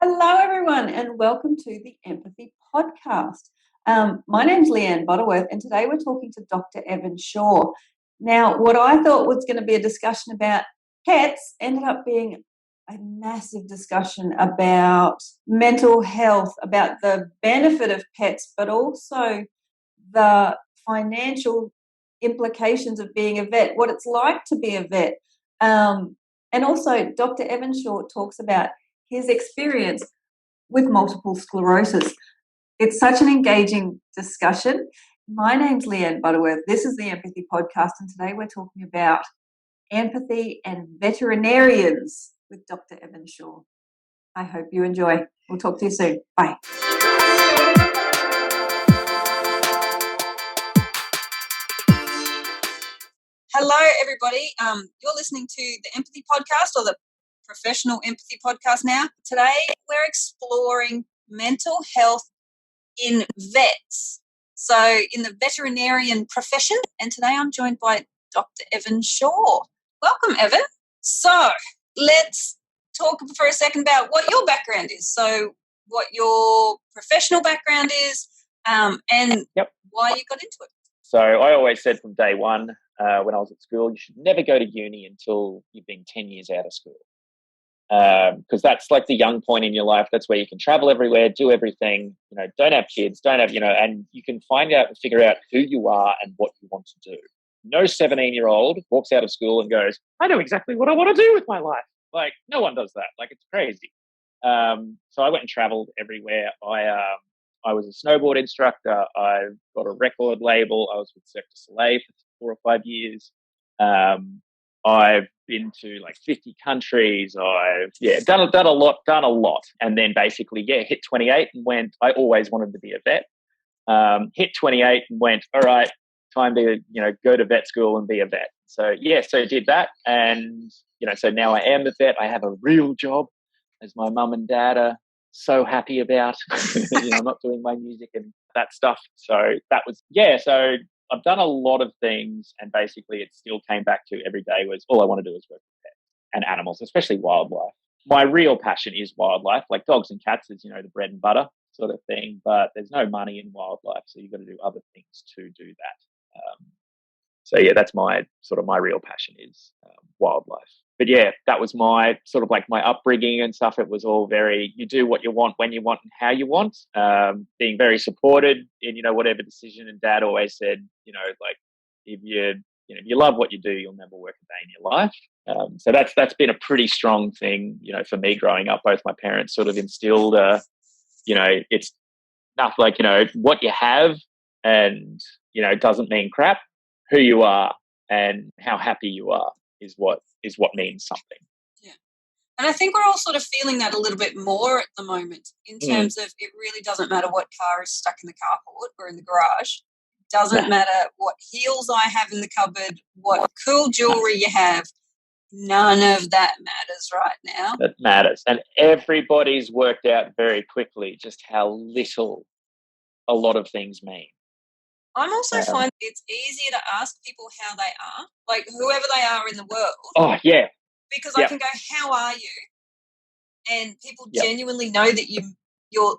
Hello, everyone, and welcome to the Empathy Podcast. My name's Leanne Butterworth, and today we're talking to Dr. Evan Shaw. Now, what I thought was going to be a discussion about pets ended up being a massive discussion about mental health, about the benefit of pets, but also the financial implications of being a vet, what it's like to be a vet. And also, Dr. Evan Shaw talks about his experience with multiple sclerosis. It's such an engaging discussion. My name's Leanne Butterworth. This is the Empathy Podcast, and today we're talking about empathy and veterinarians with Dr. Evan Shaw. I hope you enjoy. We'll talk to you soon. Bye. Hello, everybody. You're listening to the Empathy Podcast, or the Professional Empathy Podcast now. Today, we're exploring mental health in vets, so in the veterinarian profession. And today I'm joined by Dr. Evan Shaw. Welcome, Evan. So let's talk for a second about what your background is. So what your professional background is, and why you got into it. So I always said from day one, when I was at school, you should never go to uni until you've been 10 years out of school. Because that's like the young point in your life. That's where you can travel everywhere, do everything, don't have kids, and you can find out and figure out who you are and what you want to do. No 17-year-old walks out of school and goes, I know exactly what I want to do with my life. Like, no one does that. Like, it's crazy. So I went and traveled everywhere. I was a snowboard instructor. I got a record label. I was with Cirque du Soleil for 4 or 5 years. I've been to like 50 countries. I've done a lot. And then basically, hit 28 and went, I always wanted to be a vet. Hit 28 and went, all right, time to, go to vet school and be a vet. So did that. And, so now I am a vet. I have a real job, as my mum and dad are so happy about. I'm not doing my music and that stuff. So that was, so I've done a lot of things, and basically it still came back to every day was all I want to do is work with pets and animals, especially wildlife. My real passion is wildlife, like dogs and cats is, the bread and butter sort of thing, but there's no money in wildlife. So you've got to do other things to do that. That's my real passion is wildlife. But that was my sort of like my upbringing and stuff. It was all very, you do what you want, when you want, and how you want. Being very supported in, whatever decision. And Dad always said, like if you love what you do, you'll never work a day in your life. So that's been a pretty strong thing, for me growing up. Both my parents sort of instilled, it's not like, what you have and, doesn't mean crap. Who you are and how happy you are is what means something. Yeah. And I think we're all sort of feeling that a little bit more at the moment in terms of it really doesn't matter what car is stuck in the carport or in the garage. It doesn't matter what heels I have in the cupboard, what cool jewelry you have. None of that matters right now. That matters. And everybody's worked out very quickly just how little a lot of things mean. I'm also finding it's easier to ask people how they are, like whoever they are in the world. Oh, yeah. Because I can go, how are you? And people genuinely know that you're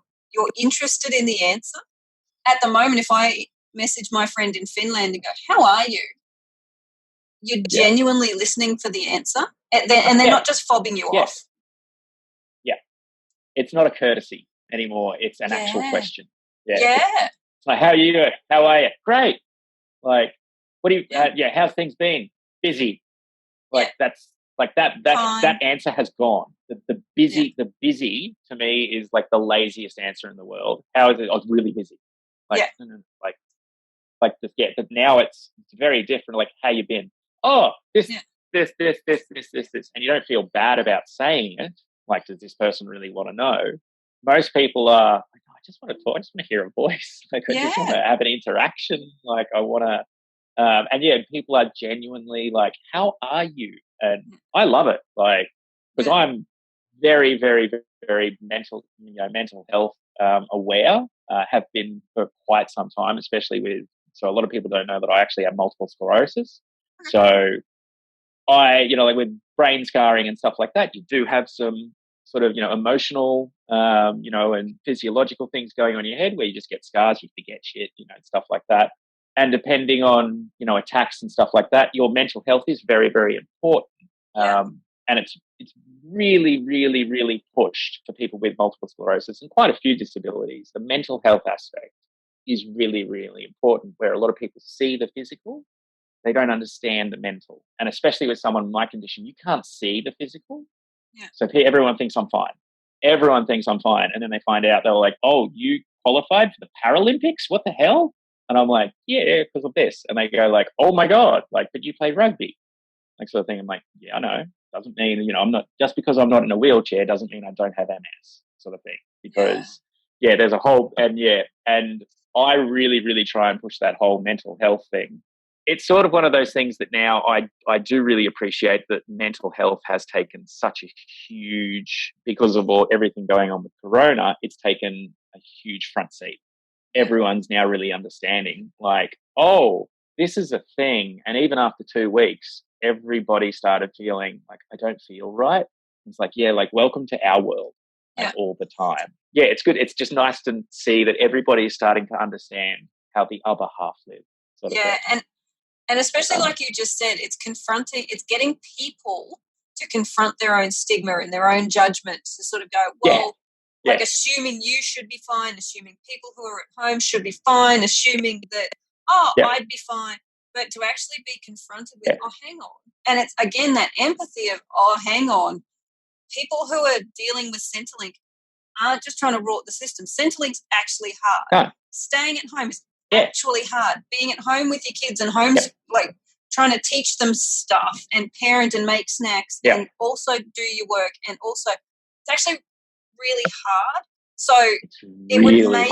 interested in the answer. At the moment, if I message my friend in Finland and go, how are you? You're genuinely listening for the answer, and they're not just fobbing you off. Yeah. It's not a courtesy anymore. It's an actual question. Yeah. Like, how are you doing? How are you? Great. Like, what do you? How's things been? Busy. Like that's like that answer has gone. The busy to me is like the laziest answer in the world. How is it? I was really busy. But now it's very different. Like, how you been? Oh, this, and you don't feel bad about saying it. Like, does this person really want to know? Most people are like, I just want to talk. I just want to hear a voice. Like, I just want to have an interaction. Like, I want to, and people are genuinely like, how are you? And I love it. Like, because I'm very, very, very mental health aware, have been for quite some time, especially so a lot of people don't know that I actually have multiple sclerosis. So like with brain scarring and stuff like that, you do have some sort of, emotional, and physiological things going on in your head where you just get scars, you forget shit, and stuff like that. And depending on, attacks and stuff like that, your mental health is very, very important. And it's really, really, really pushed for people with multiple sclerosis and quite a few disabilities. The mental health aspect is really, really important, where a lot of people see the physical, they don't understand the mental. And especially with someone with my condition, you can't see the physical. Yeah. So everyone thinks I'm fine. Everyone thinks I'm fine. And then they find out, they're like, oh, you qualified for the Paralympics? What the hell? And I'm like, yeah, because of this. And they go like, oh my God, like, but you play rugby. Like, sort of thing. I'm like, yeah, I know. Doesn't mean, I'm not, just because I'm not in a wheelchair doesn't mean I don't have MS, sort of thing. Because there's a whole, and I really, really try and push that whole mental health thing. It's sort of one of those things that now I do really appreciate that mental health has taken such a huge, because of everything going on with Corona, it's taken a huge front seat. Everyone's now really understanding, like, oh, this is a thing. And even after 2 weeks, everybody started feeling like, I don't feel right. It's like, yeah, like, welcome to our world, like, all the time. Yeah, it's good. It's just nice to see that everybody is starting to understand how the other half live. Sort of thing. And especially like you just said, it's confronting, it's getting people to confront their own stigma and their own judgment, to sort of go, well, like, assuming you should be fine, assuming people who are at home should be fine, assuming that, I'd be fine. But to actually be confronted with, oh, hang on. And it's, again, that empathy of, oh, hang on. People who are dealing with Centrelink aren't just trying to rort the system. Centrelink's actually hard. Staying at home is actually hard. Being at home with your kids and like, trying to teach them stuff and parent and make snacks and also do your work, and also it's actually really hard. So it would make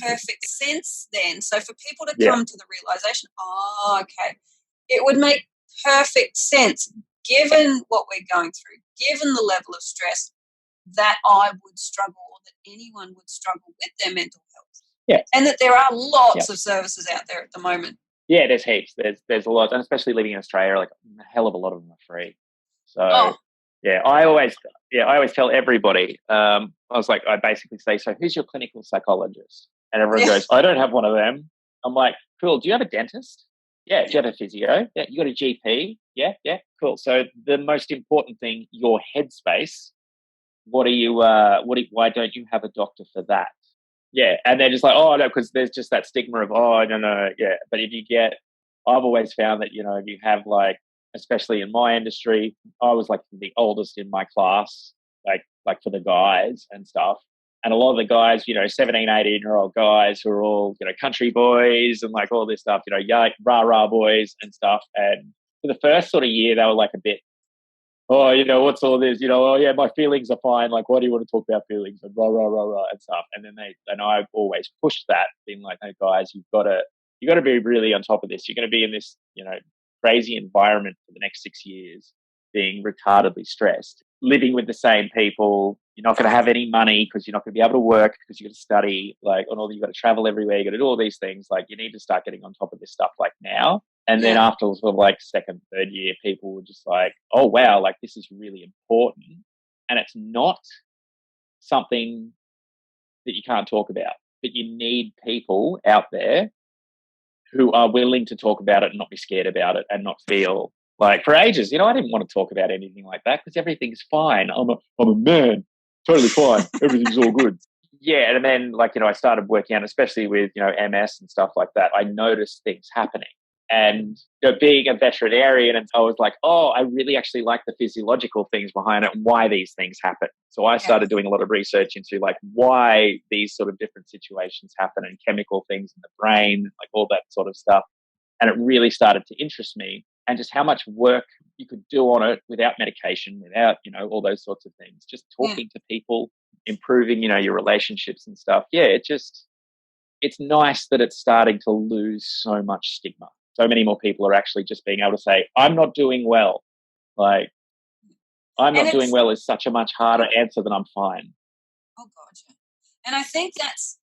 perfect sense then. So for people to come to the realization, it would make perfect sense, given what we're going through, given the level of stress, that I would struggle, or that anyone would struggle with their mental health. Yeah. And that there are lots of services out there at the moment. Yeah, there's heaps. There's a lot, and especially living in Australia, like, a hell of a lot of them are free. So I always tell everybody, I basically say, so who's your clinical psychologist? And everyone goes, I don't have one of them. I'm like, cool. Do you have a dentist? Yeah. Do you have a physio? Yeah. You got a GP? Yeah. Yeah. Cool. So the most important thing, your headspace. Why don't you have a doctor for that? Yeah. And they're just like, oh no, because there's just that stigma of, oh no. Yeah. But I've always found that, if you have, like, especially in my industry, I was like the oldest in my class, like for the guys and stuff. And a lot of the guys, 17, 18-year-old guys who are all, country boys and like all this stuff, rah-rah boys and stuff. And for the first sort of year, they were like a bit, oh, what's all this? Oh yeah, my feelings are fine. Like, why do you want to talk about feelings and rah and stuff? And then I've always pushed that, being like, hey guys, you got to be really on top of this. You're going to be in this, crazy environment for the next 6 years, being retardedly stressed, living with the same people. You're not going to have any money because you're not going to be able to work because you've got to study, like, and all, you've got to travel everywhere. You got to do all these things. Like, you need to start getting on top of this stuff, like, now. And then after sort of like second, third year, people were just like, oh wow, like, this is really important. And it's not something that you can't talk about, but you need people out there who are willing to talk about it and not be scared about it and not feel like, for ages, I didn't want to talk about anything like that because everything's fine. I'm a man, totally fine. Everything's all good. Yeah. And then, like, I started working out, especially with, MS and stuff like that. I noticed things happening. And being a veterinarian, and I was like, oh, I really actually like the physiological things behind it and why these things happen. So I started doing a lot of research into, like, why these sort of different situations happen and chemical things in the brain, like all that sort of stuff. And it really started to interest me, and just how much work you could do on it without medication, without, all those sorts of things. Just talking to people, improving, your relationships and stuff. Yeah, it's nice that it's starting to lose so much stigma. So many more people are actually just being able to say, I'm not doing well. Like, I'm not doing well is such a much harder answer than I'm fine. Oh, God. And I think that's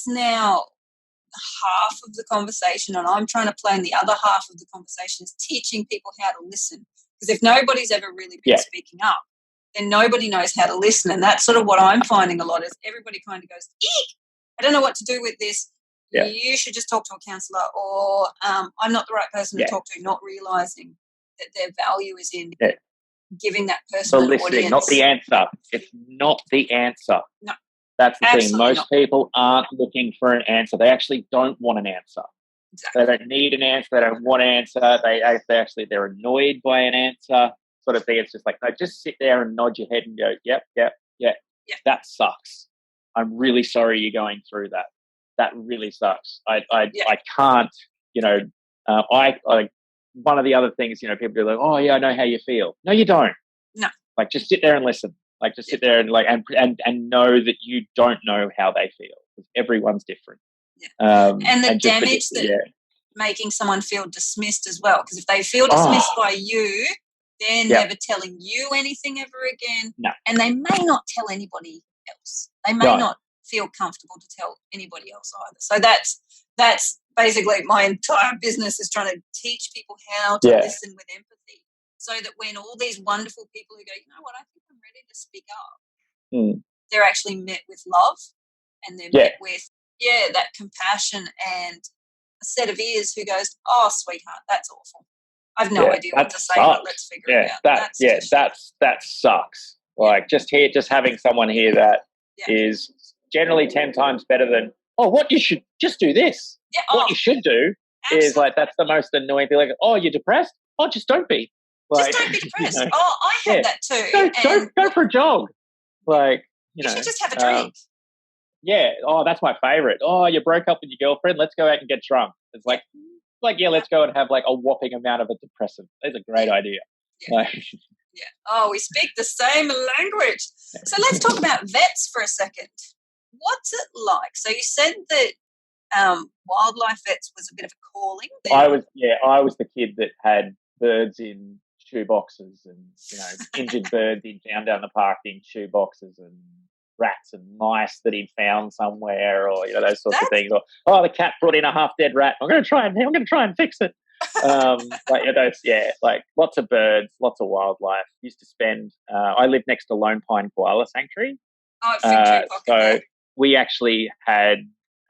now half of the conversation, and I'm trying to play in the other half of the conversation is teaching people how to listen. Because if nobody's ever really been speaking up, then nobody knows how to listen. And that's sort of what I'm finding a lot is everybody kind of goes, eek, I don't know what to do with this. Yeah. You should just talk to a counsellor, or I'm not the right person to talk to, not realising that their value is in giving that person an listening, audience. not the answer. It's not the answer. No. That's the thing. Absolutely Most people aren't looking for an answer. They actually don't want an answer. Exactly. They don't need an answer. They don't want an answer. They're annoyed by an answer sort of thing. It's just like, no, just sit there and nod your head and go, yep. That sucks. I'm really sorry you're going through that. That really sucks. I can't, one of the other things, people do like, oh yeah, I know how you feel. No, you don't. No. Like, just sit there and listen. Like, just sit there and and know that you don't know how they feel, because everyone's different. Yeah. And the damage that making someone feel dismissed as well, because if they feel dismissed by you, they're never telling you anything ever again. No. And they may not tell anybody else. They may not feel comfortable to tell anybody else either. So that's basically my entire business, is trying to teach people how to listen with empathy, so that when all these wonderful people who go, you know what, I think I'm ready to speak up, they're actually met with love, and they're met with that compassion and a set of ears who goes, oh, sweetheart, that's awful. I've no idea what to say, but let's figure it out. That sucks. Like, just having someone hear that is generally 10 times better than, oh, what you should just do this. Yeah, what you should do is, like, that's the most annoying thing. Like, oh, you're depressed? Oh, just don't be. Like, just don't be depressed. Oh, I had that too. Go for a jog. Like, you should just have a drink. Oh, that's my favorite. Oh, you broke up with your girlfriend? Let's go out and get drunk. It's like, let's go and have like a whopping amount of a depressant. That's a great idea. Oh, we speak the same language. So let's talk about vets for a second. What's it like? So you said that wildlife vets was a bit of a calling. I was the kid that had birds in shoe boxes and, injured birds he'd found down the park in shoe boxes, and rats and mice that he'd found somewhere, or those sorts of things. Or, oh, the cat brought in a half dead rat. I'm going to try and fix it. Like lots of birds, lots of wildlife. Used to spend. I lived next to Lone Pine Koala Sanctuary. So we actually had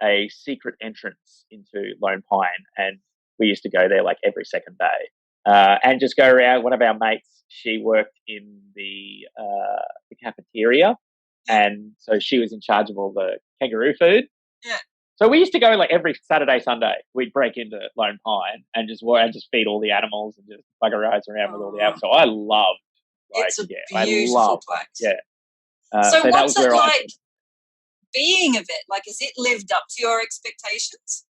a secret entrance into Lone Pine, and we used to go there like every second day, and just go around. One of our mates, she worked in the cafeteria. And so she was in charge of all the kangaroo food. Yeah. So we used to go like every Saturday, Sunday. We'd break into Lone Pine and just feed all the animals and just bugger eyes around with all the animals. So I loved. It's a beautiful place. Yeah. So what's it like being a vet? Like, has it lived up to your expectations?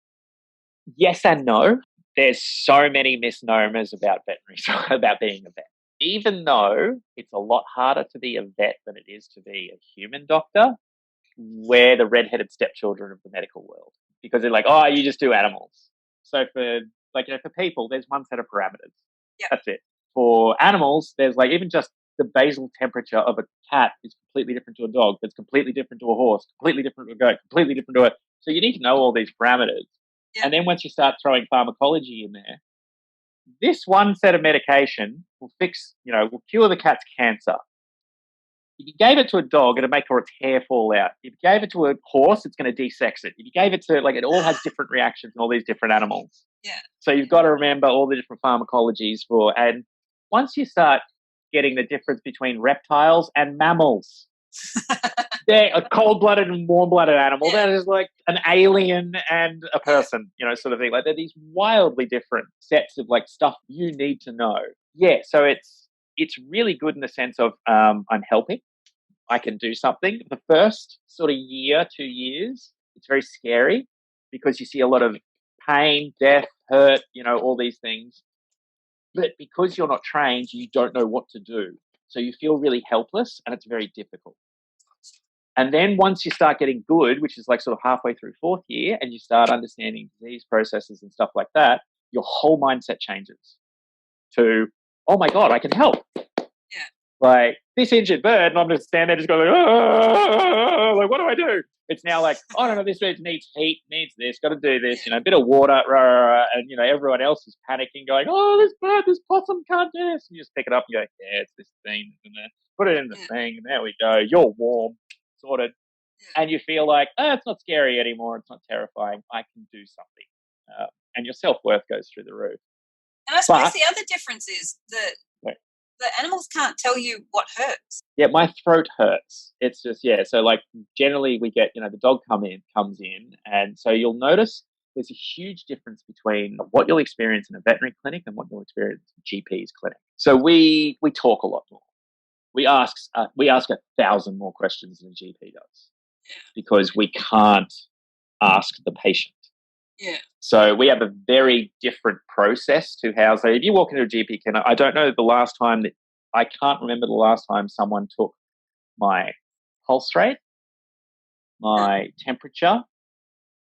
Yes and no. There's so many misnomers about veterinary, about being a vet. Even though it's a lot harder to be a vet than it is to be a human doctor, we're the redheaded stepchildren of the medical world, because they're like, oh, you just do animals. So for people, there's one set of parameters. Yep. That's it. For animals, there's like even just the basal temperature of a cat is completely different to a dog. That's completely different to a horse, completely different to a goat, completely different to a. So you need to know all these parameters. Yep. And then once you start throwing pharmacology in there, this one set of medication will will cure the cat's cancer. If you gave it to a dog, it'll make its hair fall out. If you gave it to a horse, it's going to de-sex it. If you gave it to, it all has different reactions in all these different animals. Yeah. So you've got to remember all the different pharmacologies and once you start getting the difference between reptiles and mammals, they're a cold-blooded and warm-blooded animal. That is like an alien and a person, sort of thing. Like, they're these wildly different sets of like stuff you need to know. Yeah, so it's really good in the sense of I'm helping. I can do something. The first sort of year, 2 years, it's very scary because you see a lot of pain, death, hurt, all these things. But because you're not trained, you don't know what to do. So you feel really helpless, and it's very difficult. And then once you start getting good, which is like sort of halfway through 4th year, and you start understanding disease processes and stuff like that, your whole mindset changes to, oh my God, I can help. Yeah. Like this injured bird, and I'm just standing there just going, like, what do I do? It's now like, oh, no, this bitch needs heat, needs this, got to do this, a bit of water, and, everyone else is panicking, going, oh, this possum can't do this. And you just pick it up and go, yeah, it's this thing, and then put it in the thing, and there we go. You're warm, sorted. And you feel like, oh, it's not scary anymore. It's not terrifying. I can do something. And your self-worth goes through the roof. And I suppose the other difference is that the animals can't tell you what hurts. Yeah, my throat hurts. It's just, so like generally we get, the dog comes in, and so you'll notice there's a huge difference between what you'll experience in a veterinary clinic and what you'll experience in a GP's clinic. So we talk a lot more. We ask 1,000 more questions than a GP does because we can't ask the patient. Yeah. So we have a very different process to how. So if you walk into a GP clinic, I don't know I can't remember the last time someone took my pulse rate, my temperature,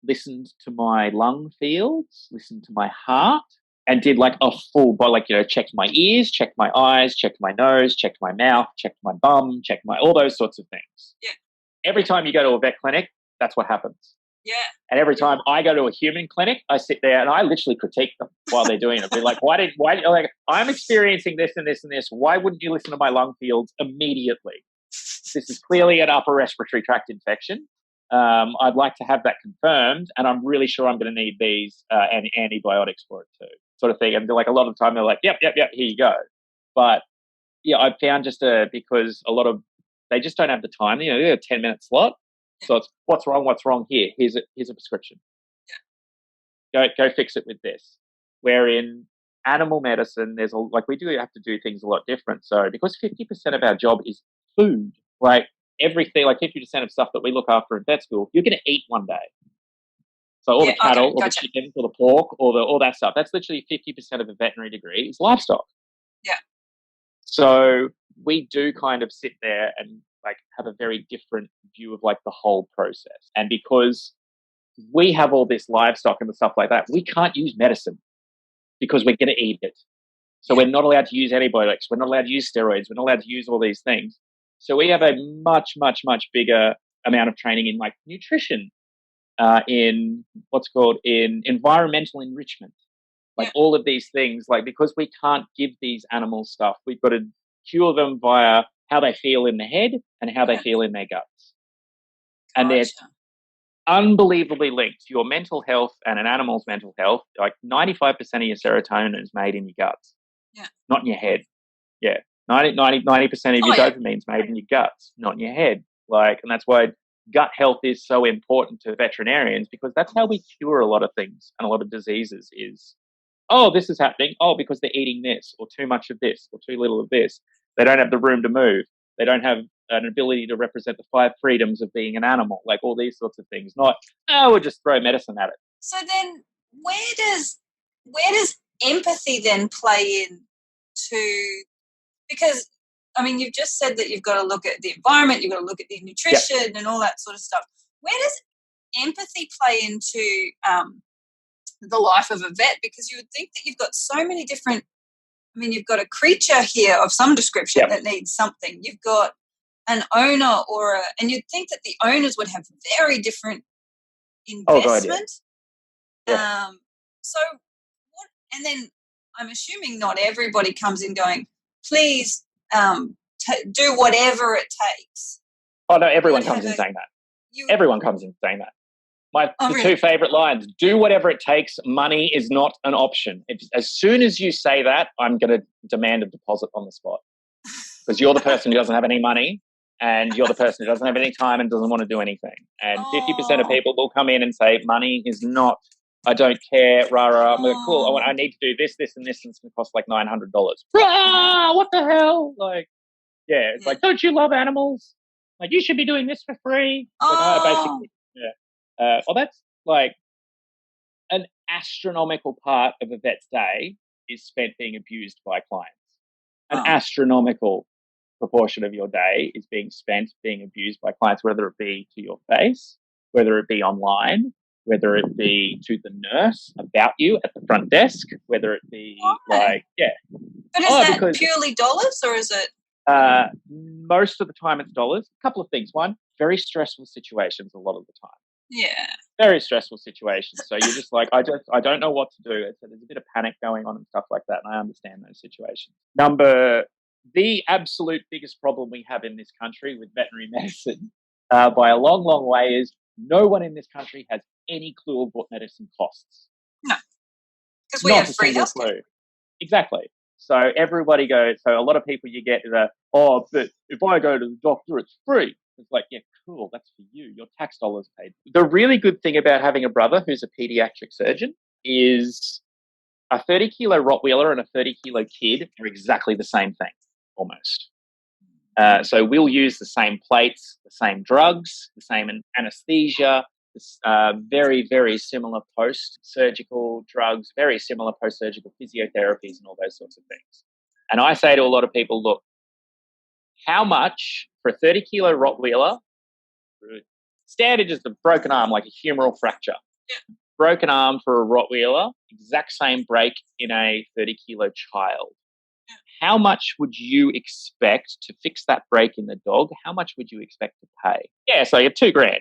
listened to my lung fields, listened to my heart, and did like a full body, checked my ears, checked my eyes, checked my nose, checked my mouth, checked my bum, checked all those sorts of things. Yeah. Every time you go to a vet clinic, that's what happens. Yeah. And every time I go to a human clinic, I sit there and I literally critique them while they're doing it. Be like, why, I'm experiencing this and this and this. Why wouldn't you listen to my lung fields immediately? This is clearly an upper respiratory tract infection. I'd like to have that confirmed, and I'm really sure I'm going to need these antibiotics for it too, sort of thing. And like a lot of the time they're like, yep, here you go. But I found because a lot of, they just don't have the time. They're a 10-minute slot. So it's what's wrong here. Here's a prescription. Yeah. Go fix it with this. Where in animal medicine, we do have to do things a lot different. So because 50% of our job is food, like everything, like 50% of stuff that we look after in vet school, you're going to eat one day. So all the cattle, or the chickens, or the pork, or all that stuff. That's literally 50% of a veterinary degree is livestock. Yeah. So we do kind of sit there and have a very different view of the whole process. And because we have all this livestock and the stuff like that, we can't use medicine because we're going to eat it. So we're not allowed to use antibiotics. We're not allowed to use steroids. We're not allowed to use all these things. So we have a much, much, much bigger amount of training in nutrition, in what's called in environmental enrichment, all of these things, because we can't give these animals stuff, we've got to cure them via how they feel in the head and how they feel in their guts. And they're unbelievably linked. Your mental health and an animal's mental health, 95% of your serotonin is made in your guts, not in your head. Yeah, 90% of your dopamine is made in your guts, not in your head. And that's why gut health is so important to veterinarians, because that's how we cure a lot of things and a lot of diseases is, this is happening. Because they're eating this or too much of this or too little of this. They don't have the room to move. They don't have an ability to represent the 5 freedoms of being an animal, all these sorts of things. Not, we'll just throw medicine at it. So then where does empathy then play in to, because, you've just said that you've got to look at the environment, you've got to look at the nutrition and all that sort of stuff. Where does empathy play into the life of a vet? Because you would think that you've got so many different, you've got a creature here of some description that needs something. You've got an owner and you'd think that the owners would have very different investment. So what, and then I'm assuming not everybody comes in going, please do whatever it takes. Oh, no, everyone comes in saying that. Everyone comes in saying that. The 2 favorite lines: do whatever it takes. Money is not an option. As soon as you say that, I'm going to demand a deposit on the spot, because you're the person who doesn't have any money, and you're the person who doesn't have any time and doesn't want to do anything. And 50% of people will come in and say, money is not, I don't care, rah. I'm like, cool, I need to do this, this, and this, and it's going to cost $900. What the hell? It's don't you love animals? You should be doing this for free. Basically, that's an astronomical part of a vet's day is spent being abused by clients. An astronomical proportion of your day is being spent being abused by clients, whether it be to your face, whether it be online, whether it be to the nurse about you at the front desk, whether it be But is that purely dollars, or is it? Most of the time it's dollars. A couple of things. One, very stressful situations a lot of the time. Yeah. Very stressful situations. So you're just like, I don't know what to do. So there's a bit of panic going on and stuff like that, and I understand those situations. The absolute biggest problem we have in this country with veterinary medicine, by a long, long way, is no one in this country has any clue of what medicine costs. No, because we have free healthcare. Clue. Exactly. So everybody goes. So a lot of people you get but if I go to the doctor, it's free. It's like, yeah, cool. That's for you. Your tax dollars paid. The really good thing about having a brother who's a pediatric surgeon is a 30-kilo Rottweiler and a 30-kilo kid are exactly the same thing, almost. So we'll use the same plates, the same drugs, the same anesthesia, very, very similar post-surgical drugs, very similar post-surgical physiotherapies and all those sorts of things. And I say to a lot of people, look, how much for a 30-kilo Rottweiler? Standard is the broken arm, like a humeral fracture. Yeah. Broken arm for a Rottweiler, exact same break in a 30-kilo child. Yeah. How much would you expect to fix that break in the dog? How much would you expect to pay? Yeah, so you have $2,000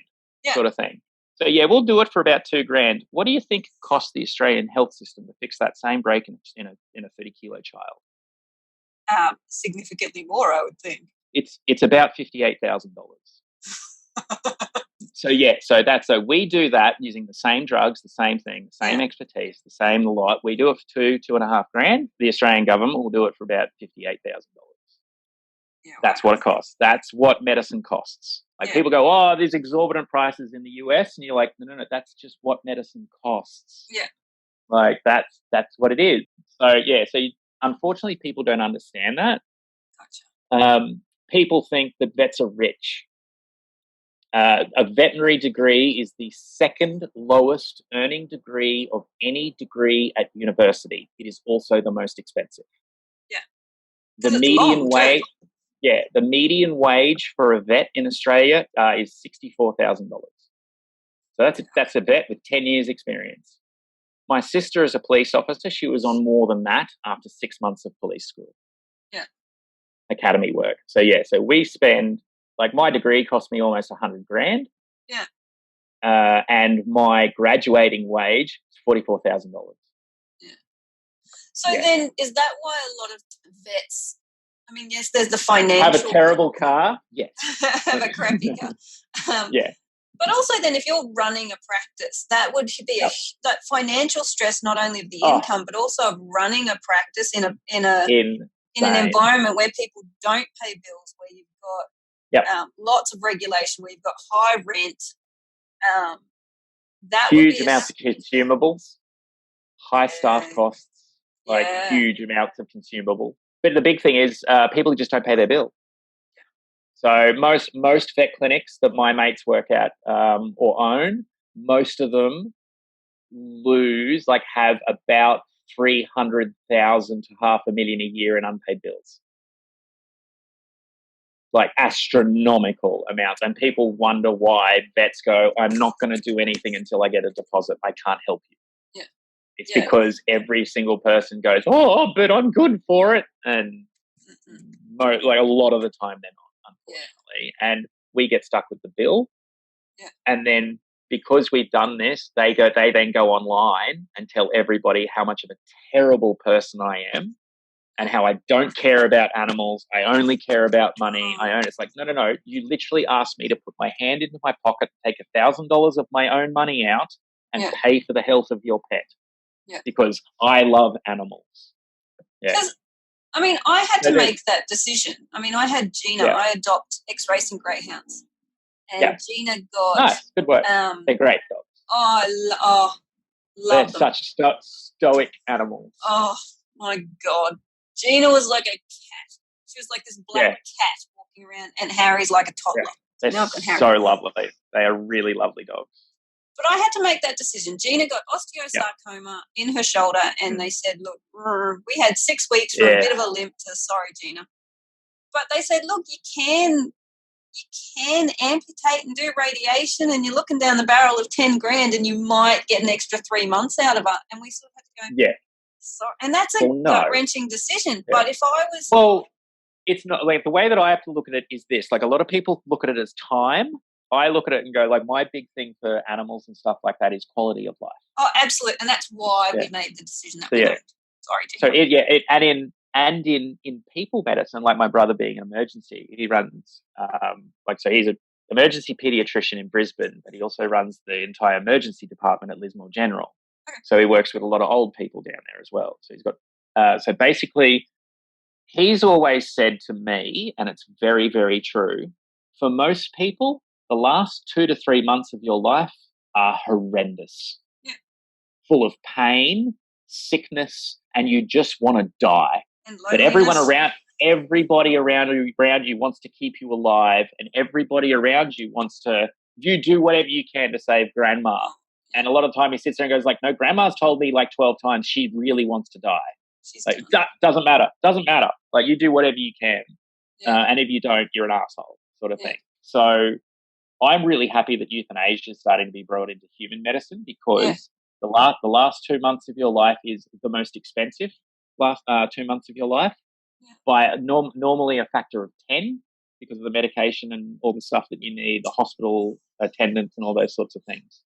sort of thing. So yeah, we'll do it for about $2,000. What do you think it costs the Australian health system to fix that same break in a 30-kilo child? Significantly more, I would think. It's about $58,000. So we do that using the same drugs, the same thing, the same expertise, the same lot. We do it for $2,500. The Australian government will do it for about $58,000. Yeah, that's what it costs. That's what medicine costs. Like people go, oh, there's exorbitant prices in the US, and you're like, no, that's just what medicine costs. Yeah, like that's what it is. So unfortunately, people don't understand that. Gotcha. People think that vets are rich. A veterinary degree is the second lowest earning degree of any degree at university. It is also the most expensive. Yeah. The median wage for a vet in Australia is $64,000. So that's a vet with 10 years experience. My sister is a police officer. She was on more than that after 6 months of police school. Yeah. Academy work. So we spend, like, my degree cost me almost $100,000. Yeah. And my graduating wage is $44,000. Yeah. So then, is that why a lot of vets? I mean, yes, there's the financial. Have a terrible car. Yes. Have a crappy car. But also, then, if you're running a practice, that would be that financial stress, not only of the income, but also of running a practice in an environment where people don't pay bills, where you've got lots of regulation, where you've got high rent. That huge amounts of consumables, high staff costs, huge amounts of consumables. But the big thing is people just don't pay their bill. So most vet clinics that my mates work at or own, most of them have about 300,000 to $500,000 a year in unpaid bills. Like astronomical amounts. And people wonder why vets go, I'm not going to do anything until I get a deposit. I can't help you. Yeah. It's because every single person goes, but I'm good for it. And like a lot of the time they're not, unfortunately. Yeah. And we get stuck with the bill. Yeah. And then because we've done this, they then go online and tell everybody how much of a terrible person I am. And how I don't care about animals. I only care about money. It's like, no. You literally asked me to put my hand into my pocket, take $1,000 of my own money out and pay for the health of your pet. Yeah. Because I love animals. Yeah. I mean, I had to make that decision. I mean, I had Gina. I adopt ex-racing greyhounds. And Gina got... Nice. Good work. They're great dogs. Love them. They're such stoic animals. Oh, my God. Gina was like a cat. She was like this black cat walking around, and Harry's like a toddler. Yeah. They're so lovely. They are really lovely dogs. But I had to make that decision. Gina got osteosarcoma in her shoulder, and they said, look, we had 6 weeks for a bit of a limp to, sorry, Gina. But they said, look, you can amputate and do radiation, and you're looking down the barrel of $10,000 and you might get an extra 3 months out of it. And we sort of had to go, sorry. And that's a gut-wrenching decision. Yeah. But if I was... Well, it's not like the way that I have to look at it is this. Like a lot of people look at it as time. I look at it and go, like, my big thing for animals and stuff like that is quality of life. Oh, absolutely. And that's why we made the decision that we made. Sorry, in people medicine, like my brother being an emergency, he runs, so he's an emergency pediatrician in Brisbane, but he also runs the entire emergency department at Lismore General. Okay. So he works with a lot of old people down there as well. So he's got, so basically, he's always said to me, and it's very, very true, for most people, the last 2 to 3 months of your life are horrendous, full of pain, sickness, and you just want to die. But everybody around you wants to keep you alive, and everybody around you you do whatever you can to save grandma. And a lot of the time he sits there and goes like, no, grandma's told me like 12 times she really wants to die. Like, doesn't matter. Like, you do whatever you can. And if you don't, you're an asshole, sort of thing. So I'm really happy that euthanasia is starting to be brought into human medicine, because the last 2 months of your life is the most expensive last 2 months of your life by normally a factor of 10, because of the medication and all the stuff that you need, the hospital attendance and all those sorts of things.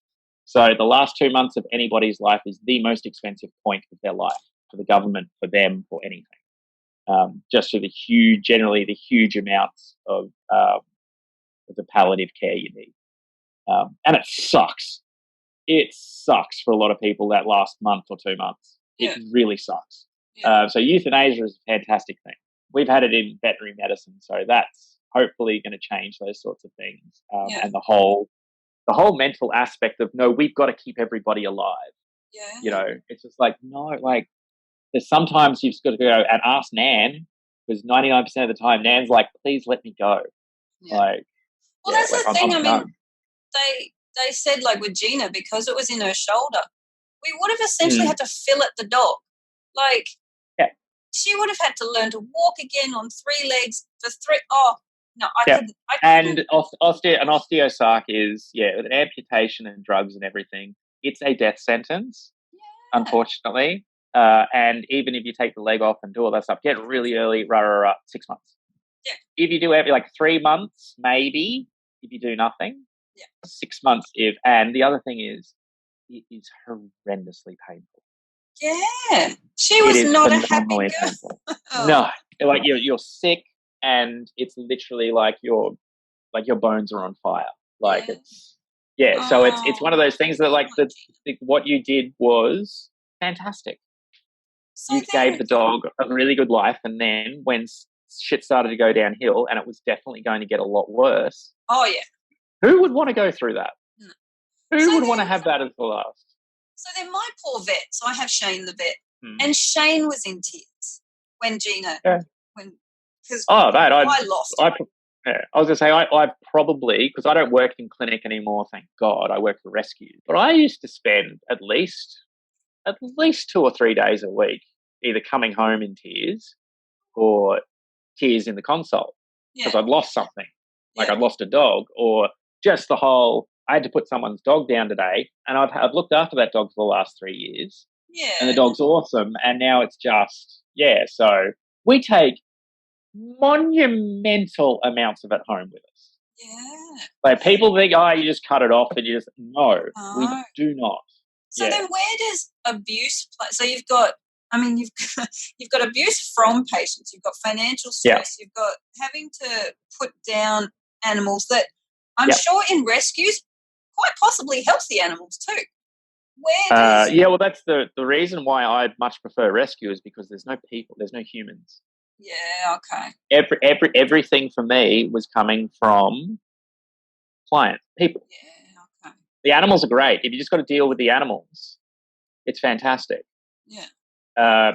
So the last 2 months of anybody's life is the most expensive point of their life, for the government, for them, for anything. Just for the huge amounts of the palliative care you need. And it sucks. It sucks for a lot of people that last month or 2 months. It really sucks. So euthanasia is a fantastic thing. We've had it in veterinary medicine, so that's hopefully going to change those sorts of things. And the whole mental aspect of, no, we've got to keep everybody alive. You know, it's just like, no, like, there's sometimes you've just got to go and ask Nan, because 99% of the time Nan's like, please let me go. Like, well, that's the thing. I mean, they said, like, with Gina, because it was in her shoulder, we would have essentially had to fillet the dog. Like, she would have had to learn to walk again on 3 legs for 3. Oh, no, I couldn't. And osteosarc is, with an amputation and drugs and everything, it's a death sentence, unfortunately. And even if you take the leg off and do all that stuff, get really early, 6 months. If you do every 3 months, maybe, if you do nothing. 6 months and the other thing is, it is horrendously painful. She was not a happy girl. No, like you're sick, and it's literally like your bones are on fire. Like it's so it's one of those things that, like, what you did was fantastic. So you gave the dog a really good life, and then when shit started to go downhill, and it was definitely going to get a lot worse. Who would want to go through that? No. Who would want to have that as the last? So then my poor vet, so I have Shane the vet, and Shane was in tears when Gina, because I lost him. I was going to say, I probably, because I don't work in clinic anymore, thank God, I work for rescue, but I used to spend at least 2 or 3 days a week either coming home in tears or tears in the consult, because I'd lost something, like I'd lost a dog, or just the whole, I had to put someone's dog down today, and I've looked after that dog for the last 3 years. And the dog's awesome, and now it's just, so we take monumental amounts of it home with us. Like, people think, you just cut it off, and you just, no, we do not. So then where does abuse play? So you've got abuse from patients, you've got financial stress, you've got having to put down animals that I'm sure in rescues, quite possibly healthy animals too. Well, that's the reason why I much prefer rescue, is because there's no people, there's no humans. Everything for me was coming from clients, people. The animals are great. If you just got to deal with the animals, it's fantastic.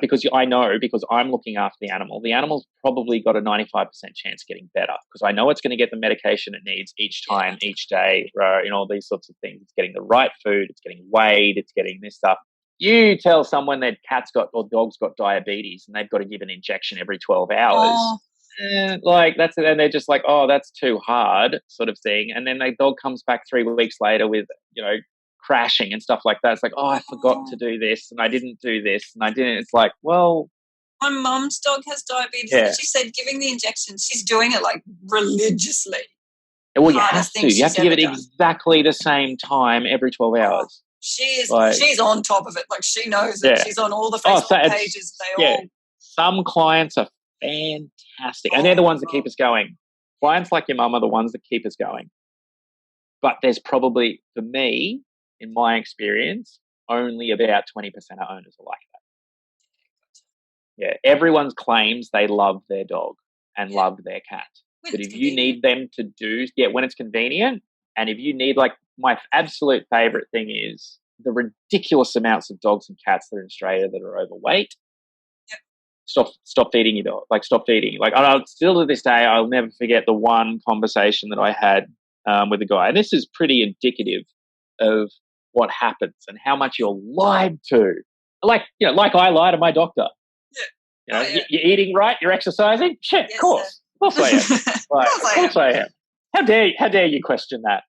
Because I know, because I'm looking after the animal's probably got a 95% chance of getting better, because I know it's going to get the medication it needs each time, each day, all these sorts of things. It's getting the right food, it's getting weighed, it's getting this stuff. You tell someone that cat's got or dog's got diabetes and they've got to give an injection every 12 hours. That's it. And they're just like, that's too hard, sort of thing. And then the dog comes back 3 weeks later with, crashing and stuff like that. It's like, I forgot to do this, and I didn't do this, and I didn't. It's like, well, my mum's dog has diabetes, and she said giving the injection, she's doing it like religiously. Well, you hardest have thing to. You have she's to give ever it done. exactly the same time every 12 hours. She's Like, on top of it. Like, she knows it. Yeah. She's on all the Oh, Facebook so pages. They all. Some clients are fantastic, and they're the ones that keep us going. Clients like your mum are the ones that keep us going. But there's probably, for me, in my experience, only about 20% of owners are like that. Yeah, everyone claims they love their dog and love their cat. But if you need them to do, when it's convenient, and if you need, like, my absolute favorite thing is the ridiculous amounts of dogs and cats that are in Australia that are overweight. Stop feeding your dog. Like, stop feeding. Like, still to this day, I'll never forget the one conversation that I had with a guy, and this is pretty indicative of what happens and how much you're lied to. Like, like I lie to my doctor. You're eating right, you're exercising. Shit, Yes, of course I am. Like, of course I am. How dare you question that?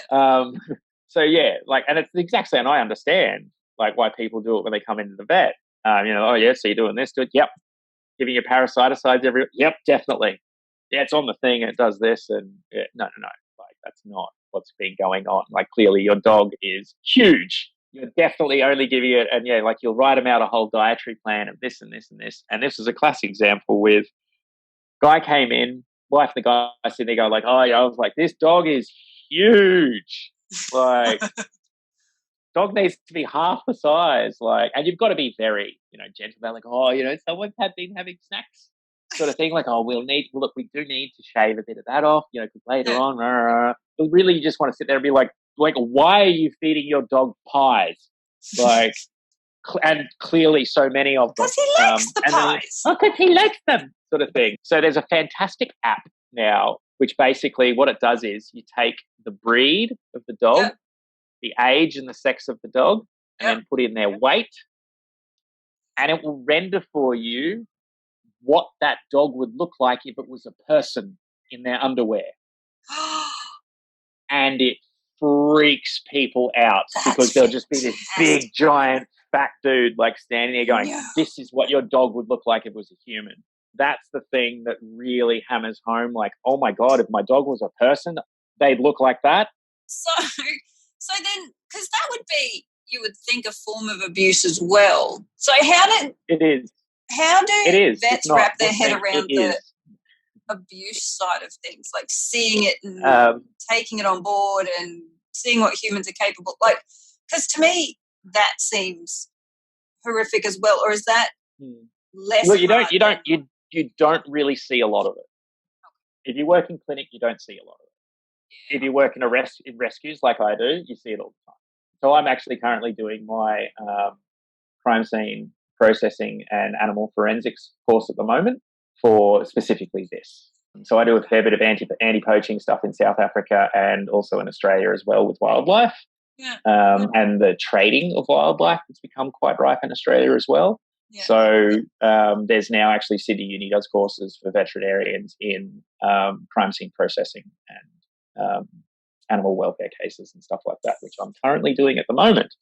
So and it's the exact same. I understand, like, why people do it when they come into the vet. So you're doing this, do it. Yep. Giving you parasiticides yep, definitely. Yeah, it's on the thing and it does this, and no. Like, that's not what's been going on. Like, clearly your dog is huge. You're definitely only giving it, and like, you'll write them out a whole dietary plan of this and this and this. And this is a classic example with guy came in, wife, the guy sitting there going like, I was like, this dog is huge. Like, dog needs to be half the size. Like, and you've got to be very, gentle about, like, someone's been having snacks, sort of thing. Like, look, we do need to shave a bit of that off, because later on, but really you just want to sit there and be like, why are you feeding your dog pies? Like, and clearly so many of them. Because he likes the pies. Because he likes them, sort of thing. So there's a fantastic app now, which basically what it does is you take the breed of the dog, the age and the sex of the dog, and then put in their weight, and it will render for you what that dog would look like if it was a person in their underwear. And it freaks people out because there'll just be this big, giant, fat dude, like, standing there going, this is what your dog would look like if it was a human. That's the thing that really hammers home, like, oh my God, if my dog was a person, they'd look like that. So then, because that would be, you would think, a form of abuse as well. So how do vets wrap their head around the abuse side of things, like seeing it and taking it on board and seeing what humans are capable? Like, because to me that seems horrific as well. Or is that less? Well, you don't really see a lot of it. If you work in clinic, you don't see a lot of it. If you work in rescues like I do, you see it all the time. So I'm actually currently doing my crime scene processing and animal forensics course at the moment for specifically this. So I do a fair bit of anti-poaching stuff in South Africa and also in Australia as well with wildlife. And the trading of wildlife has become quite rife in Australia as well. So there's now actually Sydney Uni does courses for veterinarians in crime scene processing and animal welfare cases and stuff like that, which I'm currently doing at the moment.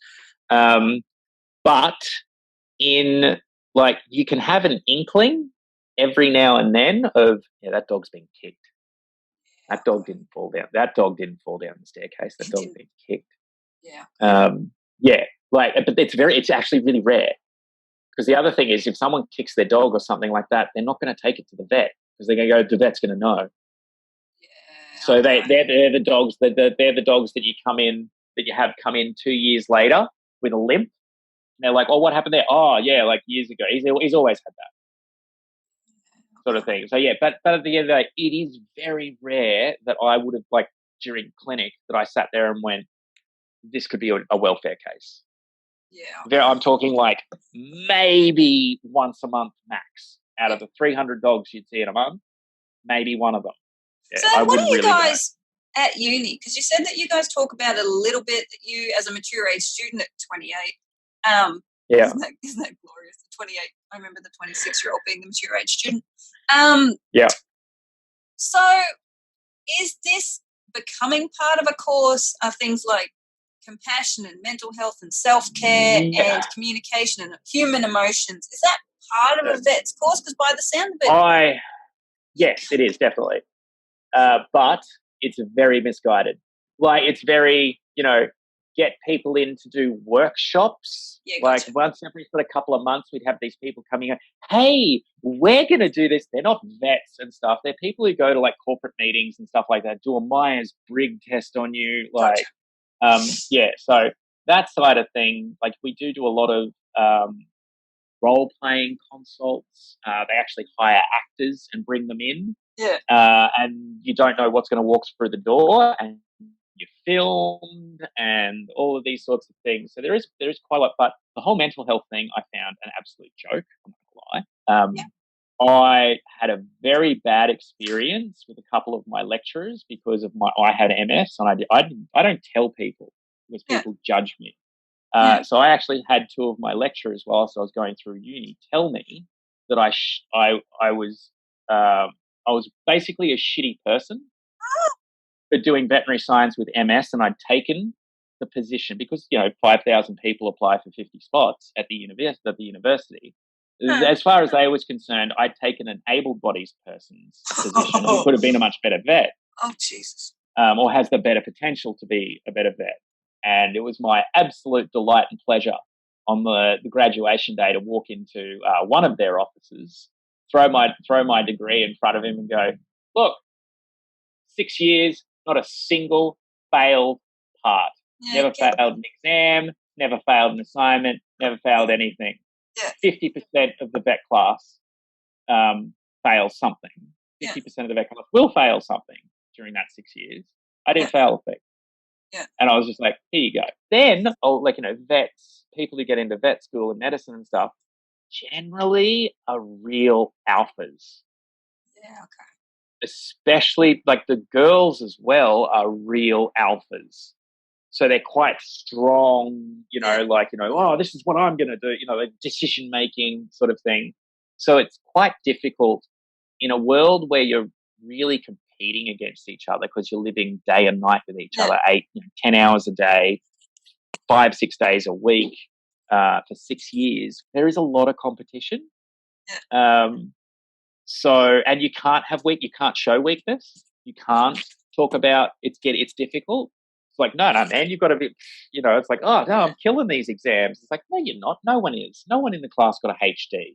But you can have an inkling every now and then of, that dog's been kicked. That dog didn't fall down. That dog didn't fall down the staircase. That dog's been kicked. But it's actually really rare. Because the other thing is, if someone kicks their dog or something like that, they're not going to take it to the vet because they're going to go, the vet's going to know. So they're the dogs they're the dogs that you have come in 2 years later with a limp. And they're like, oh, what happened there? Oh, yeah, like years ago. He's always had that sort of thing. So but at the end of the day, it is very rare that I would have, like, during clinic, that I sat there and went, this could be a welfare case. I'm talking like maybe once a month max out of the 300 dogs you'd see in a month, maybe one of them. So what do you guys at uni, because you said that you guys talk about it a little bit, that you as a mature age student at 28, isn't that glorious? The 28, I remember the 26-year-old being the mature age student. So is this becoming part of a course? Are things like compassion and mental health and self-care and communication and human emotions, is that part of a vet's course? Because by the sound of it, yes, it is, definitely. But it's very misguided. Like, it's very, get people in to do workshops. Yeah, like gotcha. once every sort of couple of months, we'd have these people coming in. Hey, we're going to do this. They're not vets and stuff. They're people who go to like corporate meetings and stuff like that, do a Myers-Briggs test on you. Like, Gotcha. so that side of thing, like we do a lot of role-playing consults. They actually hire actors and bring them in. Yeah. And you don't know what's going to walk through the door, and you're filmed and all of these sorts of things. So there is quite a lot, but the whole mental health thing I found an absolute joke. I'm not gonna lie. I had a very bad experience with a couple of my lecturers because of I had MS, and I don't tell people because people judge me. So I actually had two of my lecturers whilst I was going through uni tell me that I was basically a shitty person for doing veterinary science with MS, and I'd taken the position because 5,000 people apply for 50 spots at the university. As far as they was concerned, I'd taken an able-bodied person's position who could have been a much better vet. Oh, Jesus. Or has the better potential to be a better vet. And it was my absolute delight and pleasure on the graduation day to walk into one of their offices, throw my degree in front of him and go, look, 6 years, not a single failed part. Never failed an exam, never failed an assignment, never failed anything. 50% of the vet class fails something. 50% of the vet class will fail something during that 6 years. I didn't fail a thing. And I was just like, here you go. Then, vets, people who get into vet school and medicine and stuff, generally are real alphas. Yeah, okay. Especially, like, the girls as well are real alphas. So they're quite strong, oh, this is what I'm going to do, like decision-making sort of thing. So it's quite difficult in a world where you're really competing against each other because you're living day and night with each other, 10 hours a day, 5-6 days a week for 6 years. There is a lot of competition. So, and you can't show weakness. You can't talk about it's difficult. It's like, no, man, you've got to be, it's like, oh, no, I'm killing these exams. It's like, no, you're not. No one is. No one in the class got a HD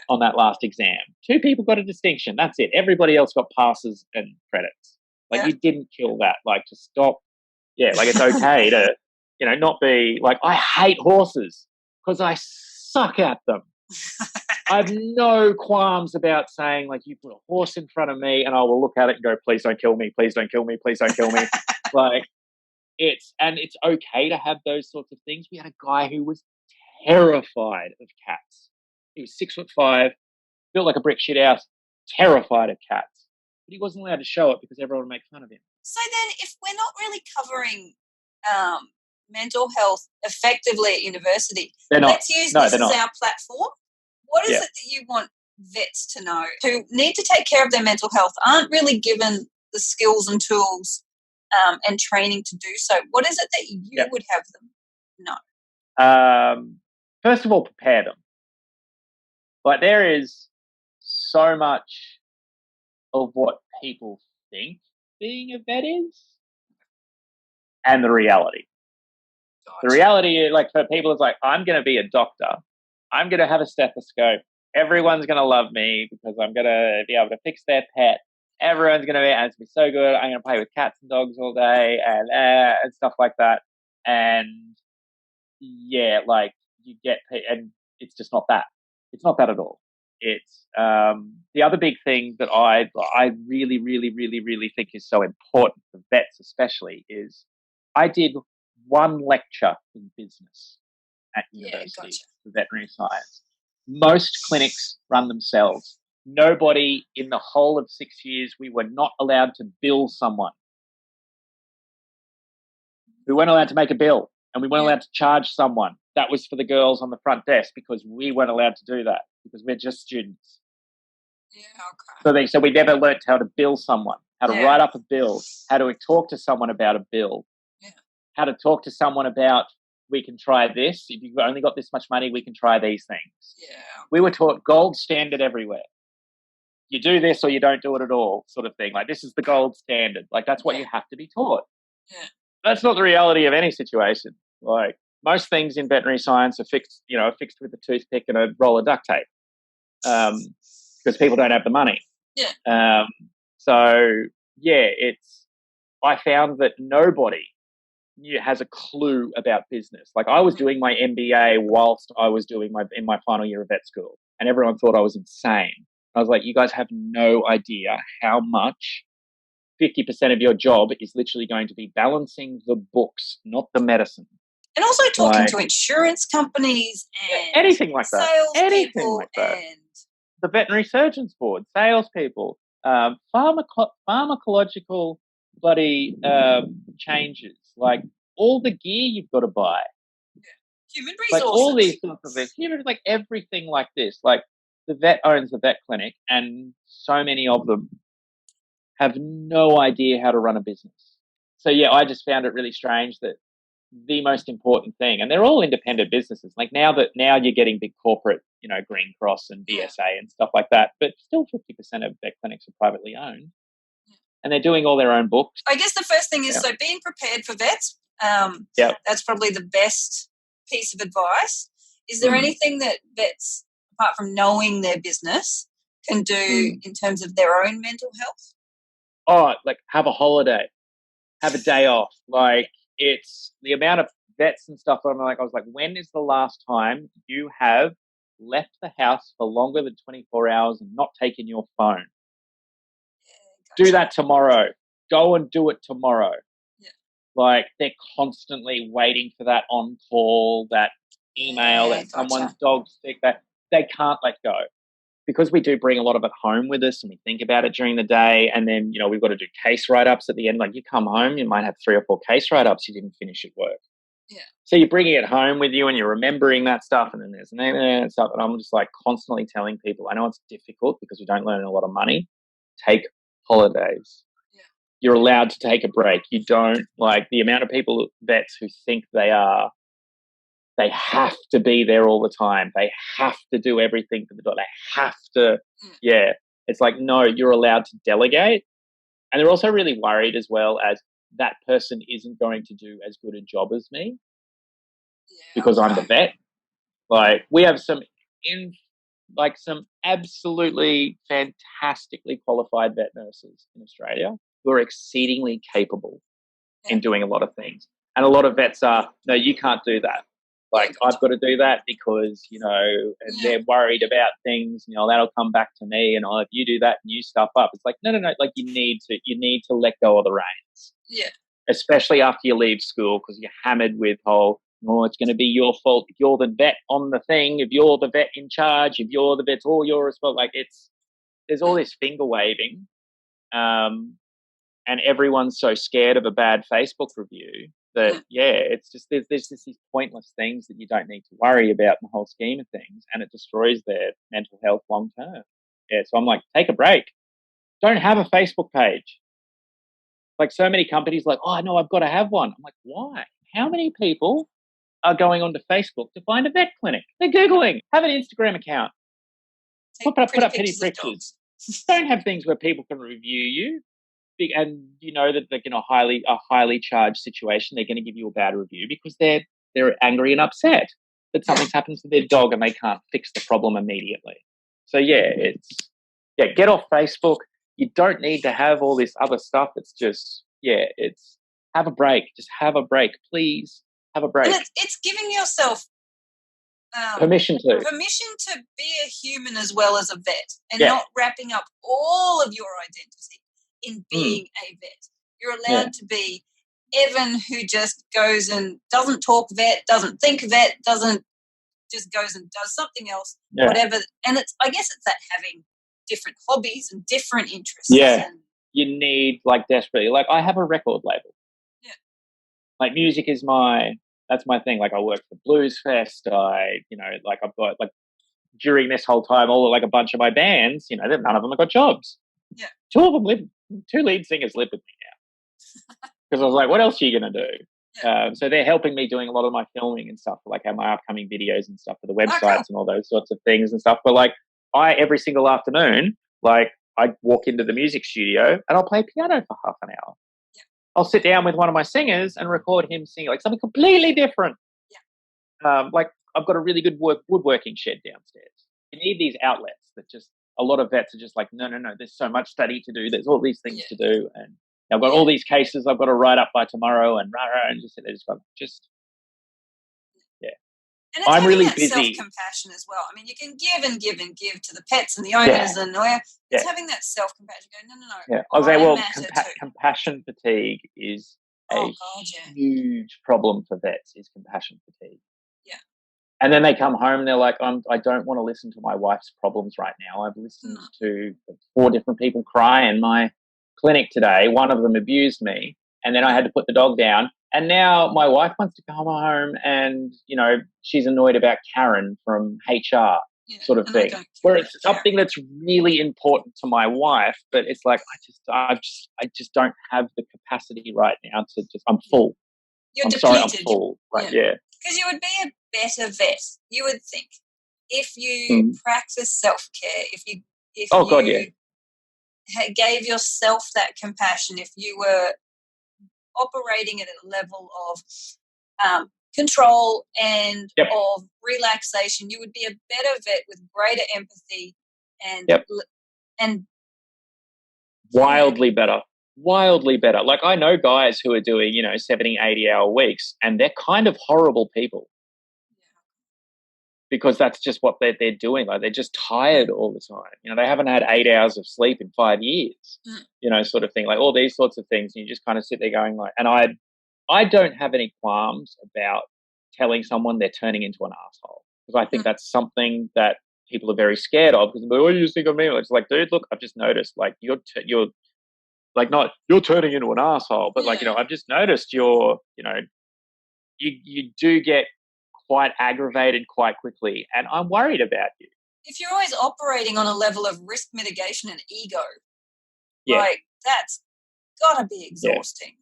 on that last exam. 2 people got a distinction. That's it. Everybody else got passes and credits. Like, you didn't kill that. Like, to stop. Yeah, like, it's okay to, not be like, I hate horses because I suck at them. I have no qualms about saying, like, you put a horse in front of me and I will look at it and go, please don't kill me, please don't kill me, please don't kill me. Like, it's okay to have those sorts of things. We had a guy who was terrified of cats. He was 6'5", built like a brick shit house, terrified of cats. But he wasn't allowed to show it because everyone would make fun of him. So then, if we're not really covering mental health effectively at university, let's use this as our platform. What is it that you want vets to know who need to take care of their mental health, aren't really given the skills and tools and training to do so? What is it that you would have them know? First of all, prepare them. Like, there is so much of what people think being a vet is and the reality. Gotcha. The reality, like, for people, is like, I'm going to be a doctor. I'm going to have a stethoscope. Everyone's going to love me because I'm going to be able to fix their pet. Everyone's going to be, and it's going to be so good. I'm going to play with cats and dogs all day and stuff like that. And like, you get, and it's just not that. It's not that at all. It's the other big thing that I really, really, really, really think is so important for vets, especially, is I did one lecture in business at university for veterinary science. Most clinics run themselves. Nobody in the whole of 6 years, we were not allowed to bill someone. We weren't allowed to make a bill, and we weren't allowed to charge someone. That was for the girls on the front desk because we weren't allowed to do that because we're just students. Yeah, okay. So we never learnt how to bill someone, how to write up a bill, how to talk to someone about a bill, how to talk to someone about, we can try this. If you've only got this much money, we can try these things. Yeah. We were taught gold standard everywhere. you do this or you don't do it at all, sort of thing. Like, this is the gold standard. Like, that's what you have to be taught. Yeah. That's not the reality of any situation. Like, most things in veterinary science are fixed, fixed with a toothpick and a roll of duct tape, because people don't have the money. Yeah. So yeah, I found that nobody has a clue about business. Like, I was doing my MBA whilst I was doing in my final year of vet school, and everyone thought I was insane. I was like, you guys have no idea how much 50% of your job is literally going to be balancing the books, not the medicine. And also talking to insurance companies and anything like that. Anything like that. And the veterinary surgeons board, salespeople, pharmacological bloody changes, like all the gear you've got to buy. Human resources. Like all these sorts of things. Like everything like this. Like, the vet owns the vet clinic, and so many of them have no idea how to run a business. So yeah, I just found it really strange that the most important thing, and they're all independent businesses. Like, now you're getting big corporate, Green Cross and BSA and stuff like that, but still 50% of vet clinics are privately owned, and they're doing all their own books. I guess the first thing is so being prepared for vets. That's probably the best piece of advice. Is there anything that vets, apart from knowing their business, can do in terms of their own mental health? Oh, like, have a holiday, have a day off. Like, it's the amount of vets and stuff. I was like, when is the last time you have left the house for longer than 24 hours and not taken your phone? Yeah, do that tomorrow. Go and do it tomorrow. Yeah. Like, they're constantly waiting for that on call, that email, that someone's dog's sick, that they can't let go. Because we do bring a lot of it home with us, and we think about it during the day, and then, we've got to do case write-ups at the end. Like, you come home, you might have 3 or 4 case write-ups you didn't finish at work. Yeah. So you're bringing it home with you, and you're remembering that stuff, and then there's stuff. And I'm just like constantly telling people, I know it's difficult because we don't earn a lot of money. Take holidays. Yeah. You're allowed to take a break. You don't, like, the amount of people, vets, who think they have to be there all the time. They have to do everything for the dog. They have to, It's like, no, you're allowed to delegate. And they're also really worried as well as that person isn't going to do as good a job as me because I'm the vet. Like, we have some absolutely fantastically qualified vet nurses in Australia who are exceedingly capable in doing a lot of things. And a lot of vets are, no, you can't do that. Like, I've got to do that because, and they're worried about things, that'll come back to me, and if you do that and you stuff up. It's like, no, like, you need to let go of the reins. Yeah. Especially after you leave school, because you're hammered with it's going to be your fault if you're the vet on the thing, if you're the vet in charge, if you're the vet's all your responsibility. Like, there's all this finger waving, and everyone's so scared of a bad Facebook review that, it's just there's just these pointless things that you don't need to worry about in the whole scheme of things, and it destroys their mental health long term. Yeah, so I'm like, take a break. Don't have a Facebook page. Like, so many companies like, oh, no, I've got to have one. I'm like, why? How many people are going onto Facebook to find a vet clinic? They're Googling. Have an Instagram account. Put up pretty pictures. Don't have things where people can review you. And that they're in a highly charged situation, they're going to give you a bad review because they're angry and upset that something's happened to their dog and they can't fix the problem immediately. So get off Facebook. You don't need to have all this other stuff. It's just it's have a break. Just have a break, please. Have a break. And it's giving yourself permission to be a human as well as a vet, and not wrapping up all of your identity in being a vet. You're allowed to be Evan, who just goes and doesn't talk vet, doesn't think vet, just goes and does something else, whatever. And I guess it's that having different hobbies and different interests. Yeah, you need, like, desperately. Like, I have a record label. Yeah. Like, music is that's my thing. Like, I work for Blues Fest. I've got, like, during this whole time, a bunch of my bands, none of them have got jobs. Yeah. 2 lead singers live with me now. Because I was like, what else are you going to do? Yeah. So they're helping me doing a lot of my filming and stuff, like my upcoming videos and stuff for the websites and all those sorts of things and stuff. But, like, every single afternoon, Like, I walk into the music studio and I'll play piano for half an hour. Yeah. I'll sit down with one of my singers and record him singing like something completely different. Like, I've got a really good woodworking shed downstairs. You need these outlets that just, a lot of vets are just like, no, there's so much study to do. There's all these things to do. And I've got all these cases I've got to write up by tomorrow and just sit there, And it's I'm having really that busy. self-compassion as well. I mean, you can give and give and give to the pets and the owners and it's having that self-compassion. Go, no. Yeah, I was saying, well, matter compassion fatigue is a huge problem for vets. Is compassion fatigue. Yeah. And then they come home and they're like, I don't want to listen to my wife's problems right now. I've listened to 4 different people cry in my clinic today. One of them abused me, and then I had to put the dog down. And now my wife wants to come home and, she's annoyed about Karen from HR sort of thing. Where it's something that's really important to my wife, but it's like, I just don't have the capacity right now to I'm full. You're depleted. Sorry, I'm full. Right, Because you would be a better vet, you would think, if you practice self-care, if you gave yourself that compassion, if you were operating at a level of control and of relaxation, you would be a better vet with greater empathy and wildly better. Like, I know guys who are doing 70, 80-hour weeks, and they're kind of horrible people because that's just what they're doing. Like, they're just tired all the time. They haven't had 8 hours of sleep in 5 years, sort of thing. Like, all these sorts of things. And you just kind of sit there going like, and I don't have any qualms about telling someone they're turning into an asshole, because I think that's something that people are very scared of. Because, what do you think of me? It's like, dude, look, I've just noticed, like, you're like, not you're turning into an asshole, but like, I've just noticed you do get quite aggravated quite quickly, and I'm worried about you. If you're always operating on a level of risk mitigation and ego, like, that's got to be exhausting.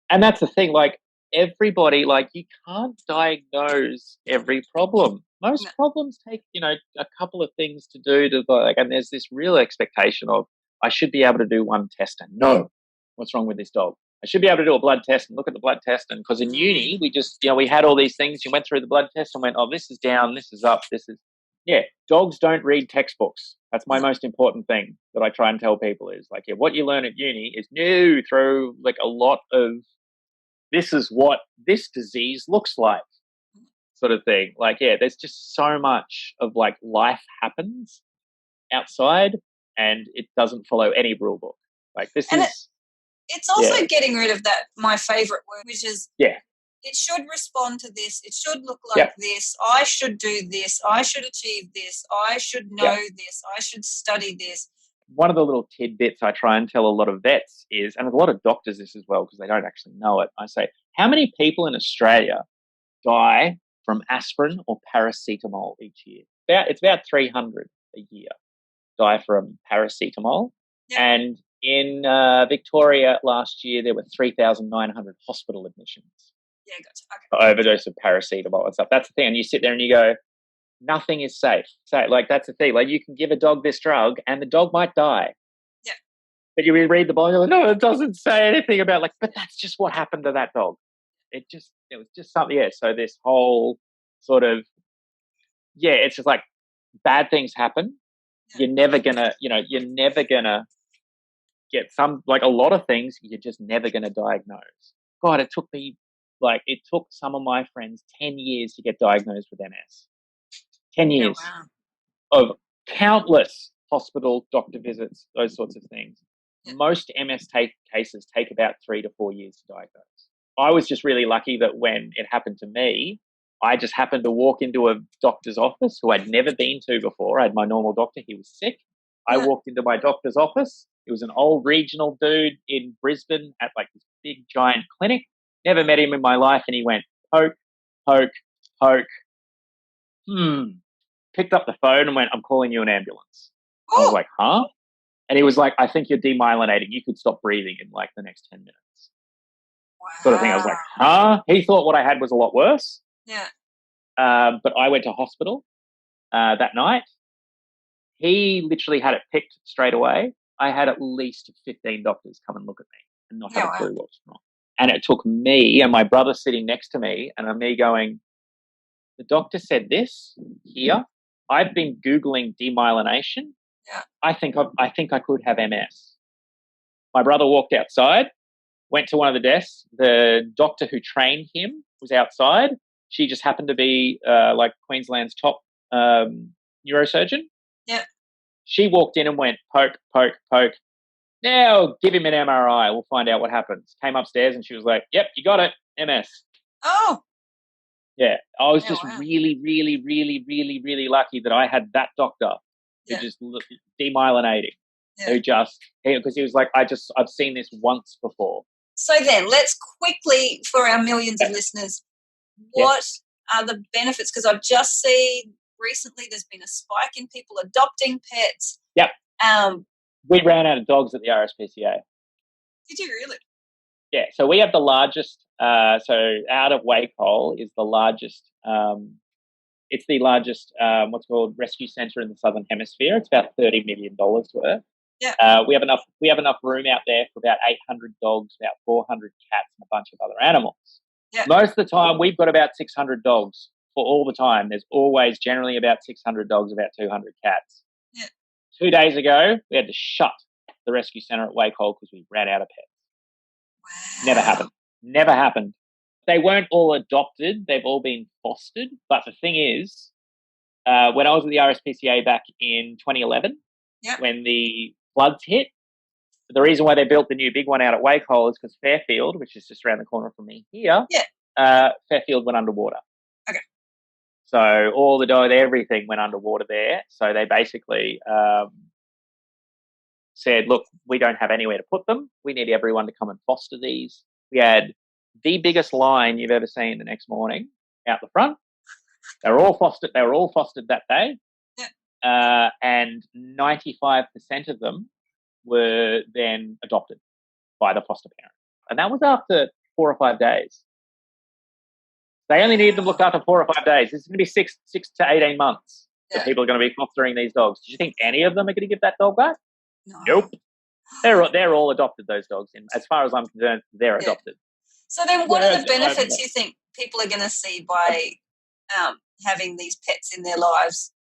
And that's the thing, like, everybody, like, you can't diagnose every problem. Most problems take, a couple of things to do to, like, and there's this real expectation of, I should be able to do one test and know what's wrong with this dog. I should be able to do a blood test and look at the blood test. And because in uni, we just, we had all these things. You went through the blood test and went, oh, this is down, this is up, this is, dogs don't read textbooks. That's my most important thing that I try and tell people is like, what you learn at uni is new through like a lot of, this is what this disease looks like sort of thing. Like, there's just so much of like life happens outside and it doesn't follow any rule book. Like, this it's also getting rid of that, my favorite word, which is it should respond to this, it should look like this, I should do this, I should achieve this, I should know this, I should study this. One of the little tidbits I try and tell a lot of vets is, and a lot of doctors this as well, because they don't actually know it, I say, how many people in Australia die from aspirin or paracetamol each year? It's about 300 a year die from paracetamol. And in Victoria last year, there were 3,900 hospital admissions. For overdose of paracetamol and stuff. That's the thing. And you sit there and you go, nothing is safe. So, like, that's the thing. Like, you can give a dog this drug and the dog might die. Yeah. But you read the bottle, you're like, no, it doesn't say anything about, like, but that's just what happened to that dog. It was just something. So this whole sort of, it's just like bad things happen. You're never gonna get some, like, a lot of things you're just never gonna diagnose. God, it took some of my friends 10 years to get diagnosed with MS. 10 years of countless hospital doctor visits, those sorts of things. Most MS cases take about 3 to 4 years to diagnose. I was just really lucky that when it happened to me, I just happened to walk into a doctor's office who I'd never been to before. I had my normal doctor. He was sick. I walked into my doctor's office. It was an old regional dude in Brisbane at like this big giant clinic. Never met him in my life. And he went, poke, poke, poke. Picked up the phone and went, I'm calling you an ambulance. I was like, huh? And he was like, I think you're demyelinating. You could stop breathing in like the next 10 minutes. Sort of thing. I was like, huh? He thought what I had was a lot worse. Yeah. But I went to hospital that night. he literally had it picked straight away. I had at least 15 doctors come and look at me and not have a clue what's wrong. And it took me and my brother sitting next to me and me going, the doctor said this here. I've been Googling demyelination. Yeah. I think I could have MS. My brother walked outside, went to one of the desks. The doctor who trained him was outside. She just happened to be like Queensland's top neurosurgeon. Yeah. She walked in and went, poke, poke, poke. Now give him an MRI. We'll find out what happens. Came upstairs and she was like, yep, you got it, MS. Oh. Yeah. I was just really, really, really, really, really lucky that I had that doctor who just demyelinating. Yeah. Who just, because he was like, I've seen this once before. So then let's quickly, for our millions of listeners, what are the benefits? Because I've just seen recently there's been a spike in people adopting pets. Yep. We ran out of dogs at the RSPCA. Did you really? Yeah. So we have the largest, so out of Wacol is the largest, it's the largest, what's called rescue centre in the Southern Hemisphere. It's about $30 million worth. Yeah. We have enough room out there for about 800 dogs, about 400 cats, and a bunch of other animals. Yeah. Most of the time, we've got about 600 dogs for all the time. There's always generally about 600 dogs, about 200 cats. Yeah. 2 days ago, we had to shut the rescue centre at Wacol because we ran out of pets. Wow. Never happened. They weren't all adopted. They've all been fostered. But the thing is, when I was at the RSPCA back in 2011, when the floods hit, the reason why they built the new big one out at Wacol is because Fairfield, which is just around the corner from me here, Fairfield went underwater. Okay. So all the dogs, everything went underwater there. So they basically said, look, we don't have anywhere to put them. We need everyone to come and foster these. We had the biggest line you've ever seen the next morning out the front. They were all fostered that day. Yeah. And 95% of them were then adopted by the foster parent. And that was after 4 or 5 days. They only need them looked after 4 or 5 days. This is going to be 6 to 18 months that people are going to be fostering these dogs. Do you think any of them are going to give that dog back? No. Nope. They're all adopted, those dogs. And as far as I'm concerned, they're adopted. So then what are the benefits you think people are going to see by having these pets in their lives?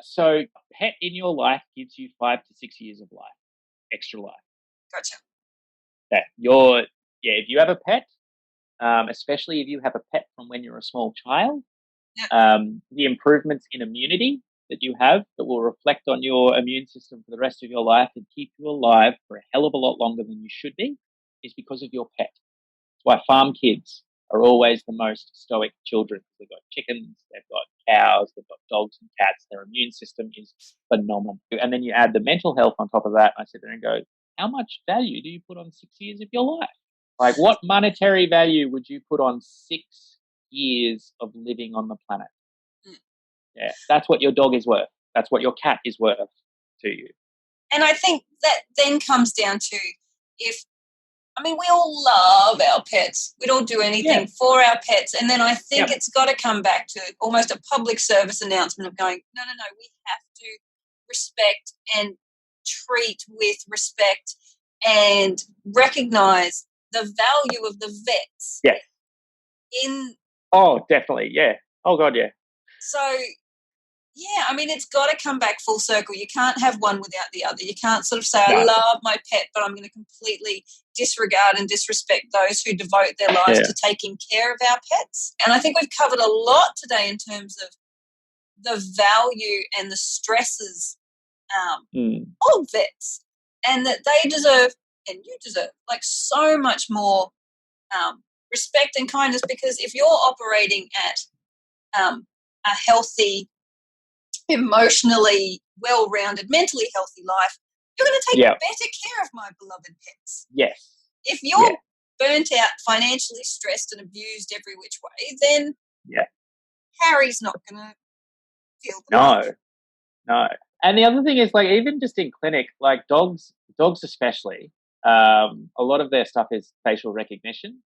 So pet in your life gives you 5 to 6 years of life, extra life. Gotcha. If you have a pet, especially if you have a pet from when you're a small child, the improvements in immunity that you have that will reflect on your immune system for the rest of your life and keep you alive for a hell of a lot longer than you should be is because of your pet. That's why farm kids are always the most stoic children. They've got chickens, they've got cows, they've got dogs and cats. Their immune system is phenomenal. And then you add the mental health on top of that. And I sit there and go, how much value do you put on 6 years of your life? Like, what monetary value would you put on 6 years of living on the planet? Yeah, that's what your dog is worth. That's what your cat is worth to you. And I think that then comes down to we all love our pets. We'd all do anything for our pets. And then I think it's got to come back to almost a public service announcement of going, no, we have to respect and treat with respect and recognise the value of the vets. Yes. Oh, definitely, yeah. Oh, God, yeah. So, it's got to come back full circle. You can't have one without the other. You can't sort of say, I love my pet, but I'm going to completely disregard and disrespect those who devote their lives to taking care of our pets. And I think we've covered a lot today in terms of the value and the stresses of vets, and that they deserve, and you deserve, like so much more respect and kindness, because if you're operating at a healthy, emotionally well-rounded, mentally healthy life, you're going to take better care of my beloved pets. Yes. If you're burnt out, financially stressed and abused every which way, then Harry's not going to feel the love. No. And the other thing is, like, even just in clinic, like dogs especially, a lot of their stuff is facial recognition.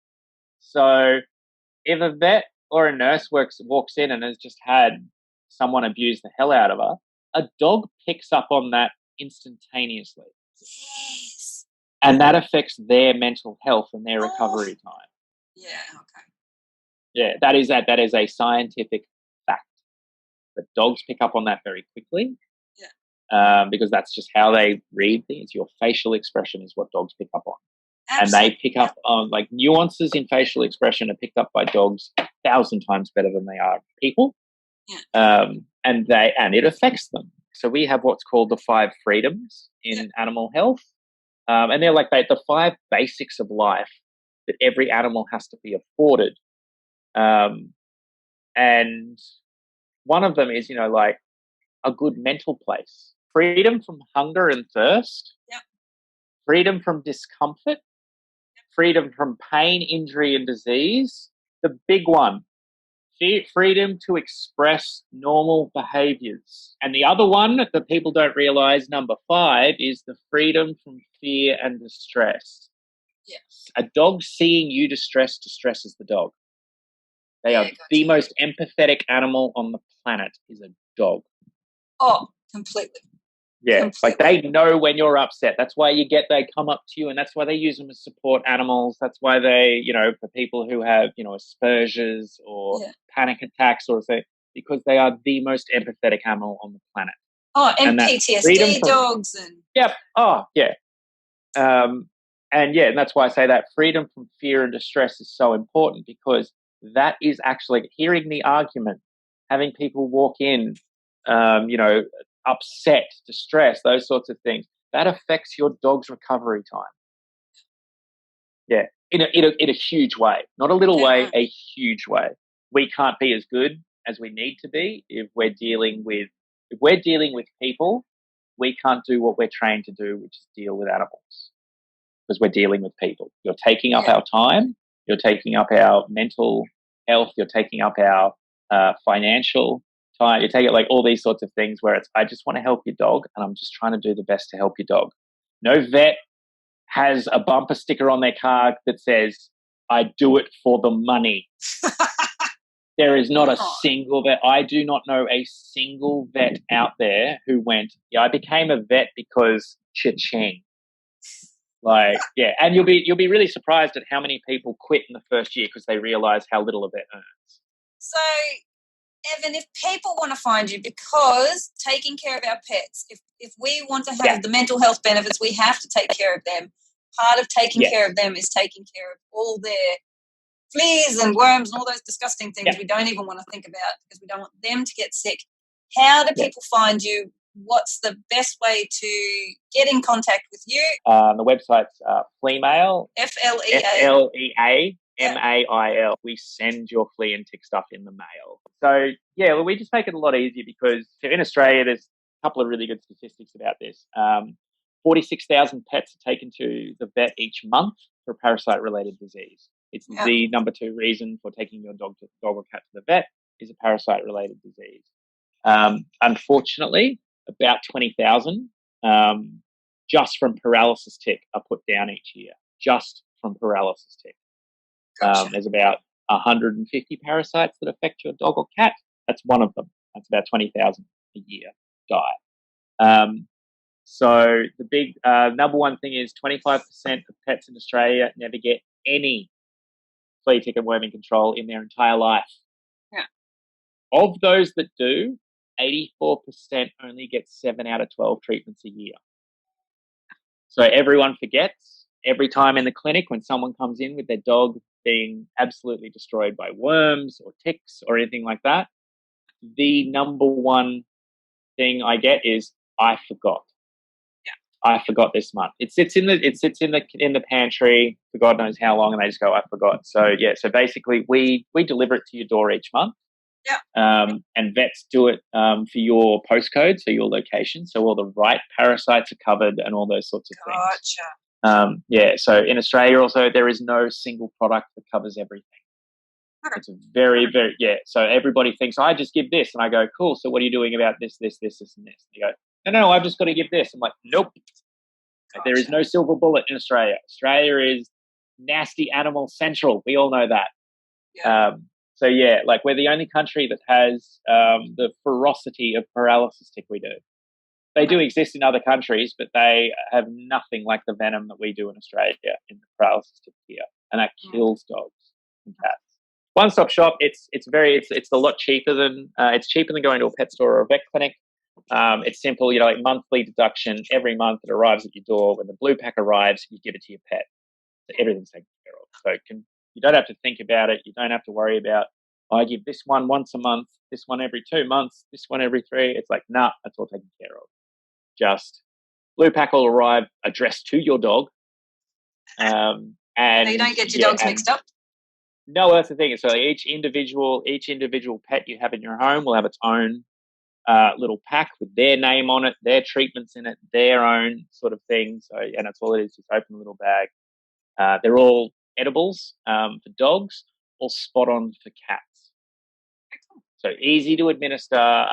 So if a vet or a nurse walks in and has just had someone abuse the hell out of her, a dog picks up on that instantaneously. Yes. And that affects their mental health and their recovery time. Yeah, okay. Yeah, that is a scientific fact. That dogs pick up on that very quickly. Yeah. Because that's just how they read things. Your facial expression is what dogs pick up on. Absolutely. And they pick up on, like, nuances in facial expression are picked up by dogs 1,000 times better than they are people. Yeah. And it affects them. So we have what's called the 5 freedoms in animal health. And they're like the 5 basics of life that every animal has to be afforded. And one of them is, like a good mental place. Freedom from hunger and thirst. Yep. Freedom from discomfort. Freedom from pain, injury, and disease. The big one, freedom to express normal behaviors. And the other one that people don't realize, number 5, is the freedom from fear and distress. Yes. A dog seeing you distressed distresses the dog. They are the most empathetic animal on the planet is a dog. Oh, completely. Yeah, completely. Like they know when you're upset. That's why they come up to you, and that's why they use them as support animals. That's why they, for people who have, Asperger's or panic attacks or something, because they are the most empathetic animal on the planet. Oh, and PTSD dogs and... Yep. Oh, yeah. And that's why I say that freedom from fear and distress is so important, because that is actually hearing the argument, having people walk in, upset, distressed, those sorts of things, that affects your dog's recovery time. Yeah, in a huge way, not a little way, a huge way. We can't be as good as we need to be if we're dealing with people. We can't do what we're trained to do, which is deal with animals, because we're dealing with people. You're taking up our time. You're taking up our mental health. You're taking up our financial time. You take it like all these sorts of things where I just want to help your dog, and I'm just trying to do the best to help your dog. No vet has a bumper sticker on their car that says, "I do it for the money." There is not a single vet. I do not know a single vet out there who went, "Yeah, I became a vet because cha-ching." And you'll be really surprised at how many people quit in the first year because they realise how little a vet earns. So, Evan, if people want to find you, because taking care of our pets, if we want to have the mental health benefits, we have to take care of them. Part of taking care of them is taking care of all their fleas and worms and all those disgusting things we don't even want to think about because we don't want them to get sick. How do people find you? What's the best way to get in contact with you? The website's Fleamail. FLEA. FLEAMAIL. We send your flea and tick stuff in the mail. So, we just make it a lot easier because in Australia, there's a couple of really good statistics about this. 46,000 pets are taken to the vet each month for parasite-related disease. It's the number 2 reason for taking your dog or cat to the vet is a parasite-related disease. Unfortunately, about 20,000 just from paralysis tick are put down each year, just from paralysis tick. Gotcha. There's about 150 parasites that affect your dog or cat. That's one of them. That's about 20,000 a year die. So the big number one thing is 25% of pets in Australia never get any flea, tick, and worming control in their entire life. Yeah. Of those that do, 84% only get 7 out of 12 treatments a year. So everyone forgets every time in the clinic when someone comes in with their dog being absolutely destroyed by worms or ticks or anything like that. The number one thing I get is, "I forgot. I forgot this month." It sits in the pantry for God knows how long, and they just go, "I forgot." So so basically we deliver it to your door each month. Yeah. And vets do it for your postcode, so your location, so all the right parasites are covered and all those sorts of things. Gotcha. So in Australia also there is no single product that covers everything. Okay. It's a very, very, so everybody thinks, "I just give this," and I go, "Cool, so what are you doing about this, and this?" And they go, No, I've just got to give this. I'm like, nope. Gotcha. There is no silver bullet in Australia. Australia is nasty animal central. We all know that. Yeah. So yeah, like we're the only country that has the ferocity of paralysis tick we do. They do exist in other countries, but they have nothing like the venom that we do in Australia in the paralysis tick here, and that kills dogs and cats. One-stop shop. It's a lot cheaper than going to a pet store or a vet clinic. It's simple, like monthly deduction every month. It arrives at your door. When the blue pack arrives, you give it to your pet. So everything's taken care of. So you don't have to think about it. You don't have to worry about, I give this one once a month, this one every 2 months, this one every 3. It's like, nah, that's all taken care of. Just blue pack will arrive addressed to your dog. And so you don't get your dogs mixed up? No, that's the thing. So each individual pet you have in your home will have its own little pack with their name on it, their treatments in it, their own sort of thing. So, and that's all it is. Just open a little bag. They're all edibles for dogs, all spot on for cats. So easy to administer.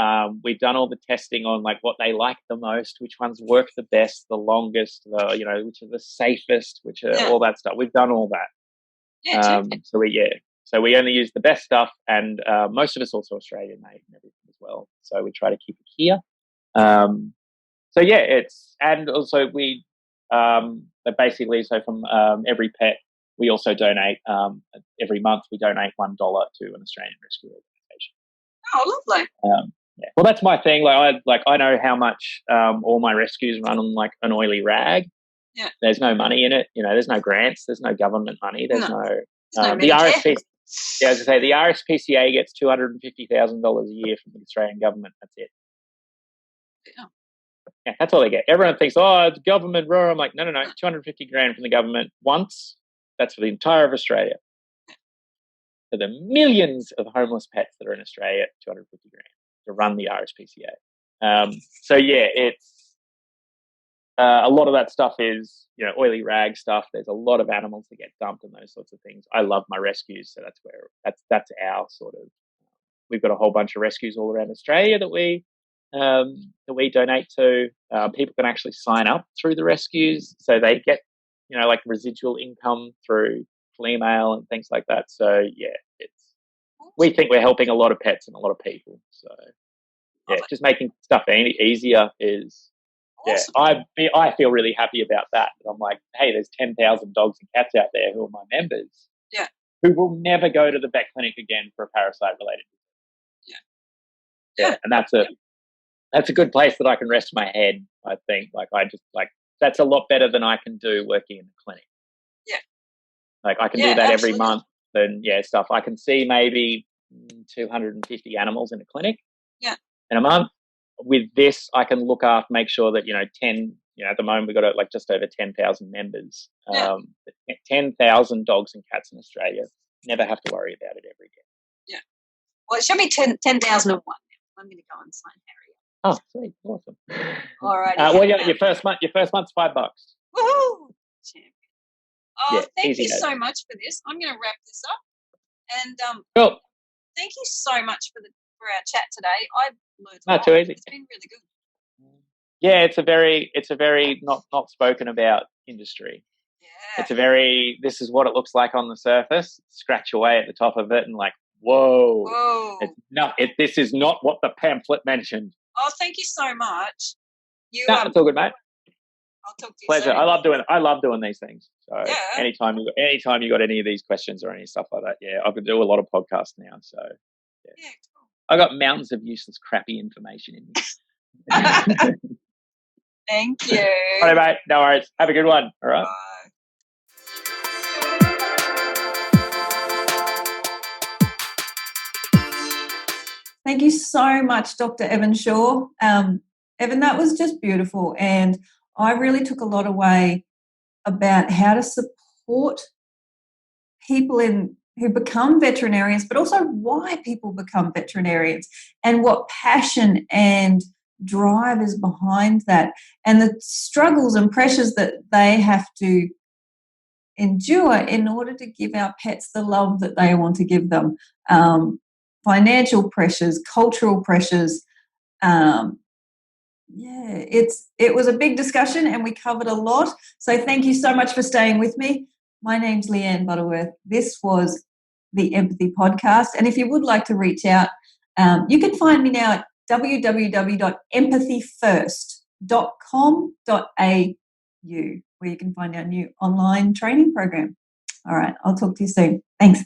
We've done all the testing on like what they like the most, which ones work the best, the longest, which are the safest, which are all that stuff. We've done all that. Yeah, so we only use the best stuff, and most of it's also Australian made and everything as well. So we try to keep it here. And also we basically, so from every pet, we also donate every month. We donate $1 to an Australian rescue organisation. Oh, lovely. Well, that's my thing. I know how much all my rescues run on like an oily rag. Yeah. There's no money in it. There's no grants. There's no government money. There's no the Medicare. Yeah, as I say, the RSPCA gets $250,000 a year from the Australian government. That's it. Yeah, that's all they get. Everyone thinks, it's government. I'm like, no, $250,000 from the government once. That's for the entire of Australia. For the millions of homeless pets that are in Australia, $250,000 to run the RSPCA. It's a lot of that stuff is, oily rag stuff. There's a lot of animals that get dumped and those sorts of things. I love my rescues, so that's our sort of. We've got a whole bunch of rescues all around Australia that we donate to. People can actually sign up through the rescues, so they get like residual income through flea mail and things like that. So we think we're helping a lot of pets and a lot of people. So just making stuff easier is. Awesome. Yeah, I feel really happy about that. I'm like, hey, there's 10,000 dogs and cats out there who are my members. Yeah. Who will never go to the vet clinic again for a parasite-related disease. Yeah. And that's a good place that I can rest my head, I think. That's a lot better than I can do working in the clinic. Yeah. Like I can do that every month and stuff. I can see maybe 250 animals in a clinic. Yeah. In a month. With this, I can look after, make sure that, 10, at the moment we've got like just over 10,000 members. 10,000 dogs and cats in Australia. Never have to worry about it ever again. Yeah. Well, it should be 10,001 now. I'm going to go and sign Harry. Oh, sweet. Awesome. All right. Your first month's $5. Woohoo! Champion. Thank you note. so much for this. I'm going to wrap this up. And cool. Thank you so much for our chat today. I've learned a lot. Not too easy. It's been really good. Yeah, it's a very not spoken about industry. Yeah. This is what it looks like on the surface. Scratch away at the top of it and like, whoa. This is not what the pamphlet mentioned. Oh, thank you so much. It's all good, mate. I'll talk to you Pleasure. soon. I love doing these things. So anytime you got any of these questions or any stuff like that, I can do a lot of podcasts now. So yeah, cool. I got mountains of useless, crappy information in me. Thank you. All right, mate. No worries. Have a good one. All right. Bye. Thank you so much, Dr. Evan Shaw. Evan, that was just beautiful. And I really took a lot away about how to support people who become veterinarians, but also why people become veterinarians and what passion and drive is behind that, and the struggles and pressures that they have to endure in order to give our pets the love that they want to give them. Financial pressures, cultural pressures. It was a big discussion and we covered a lot. So thank you so much for staying with me. My name's Leanne Butterworth. This was the Empathy Podcast. And if you would like to reach out, you can find me now at www.empathyfirst.com.au, where you can find our new online training program. All right, I'll talk to you soon. Thanks.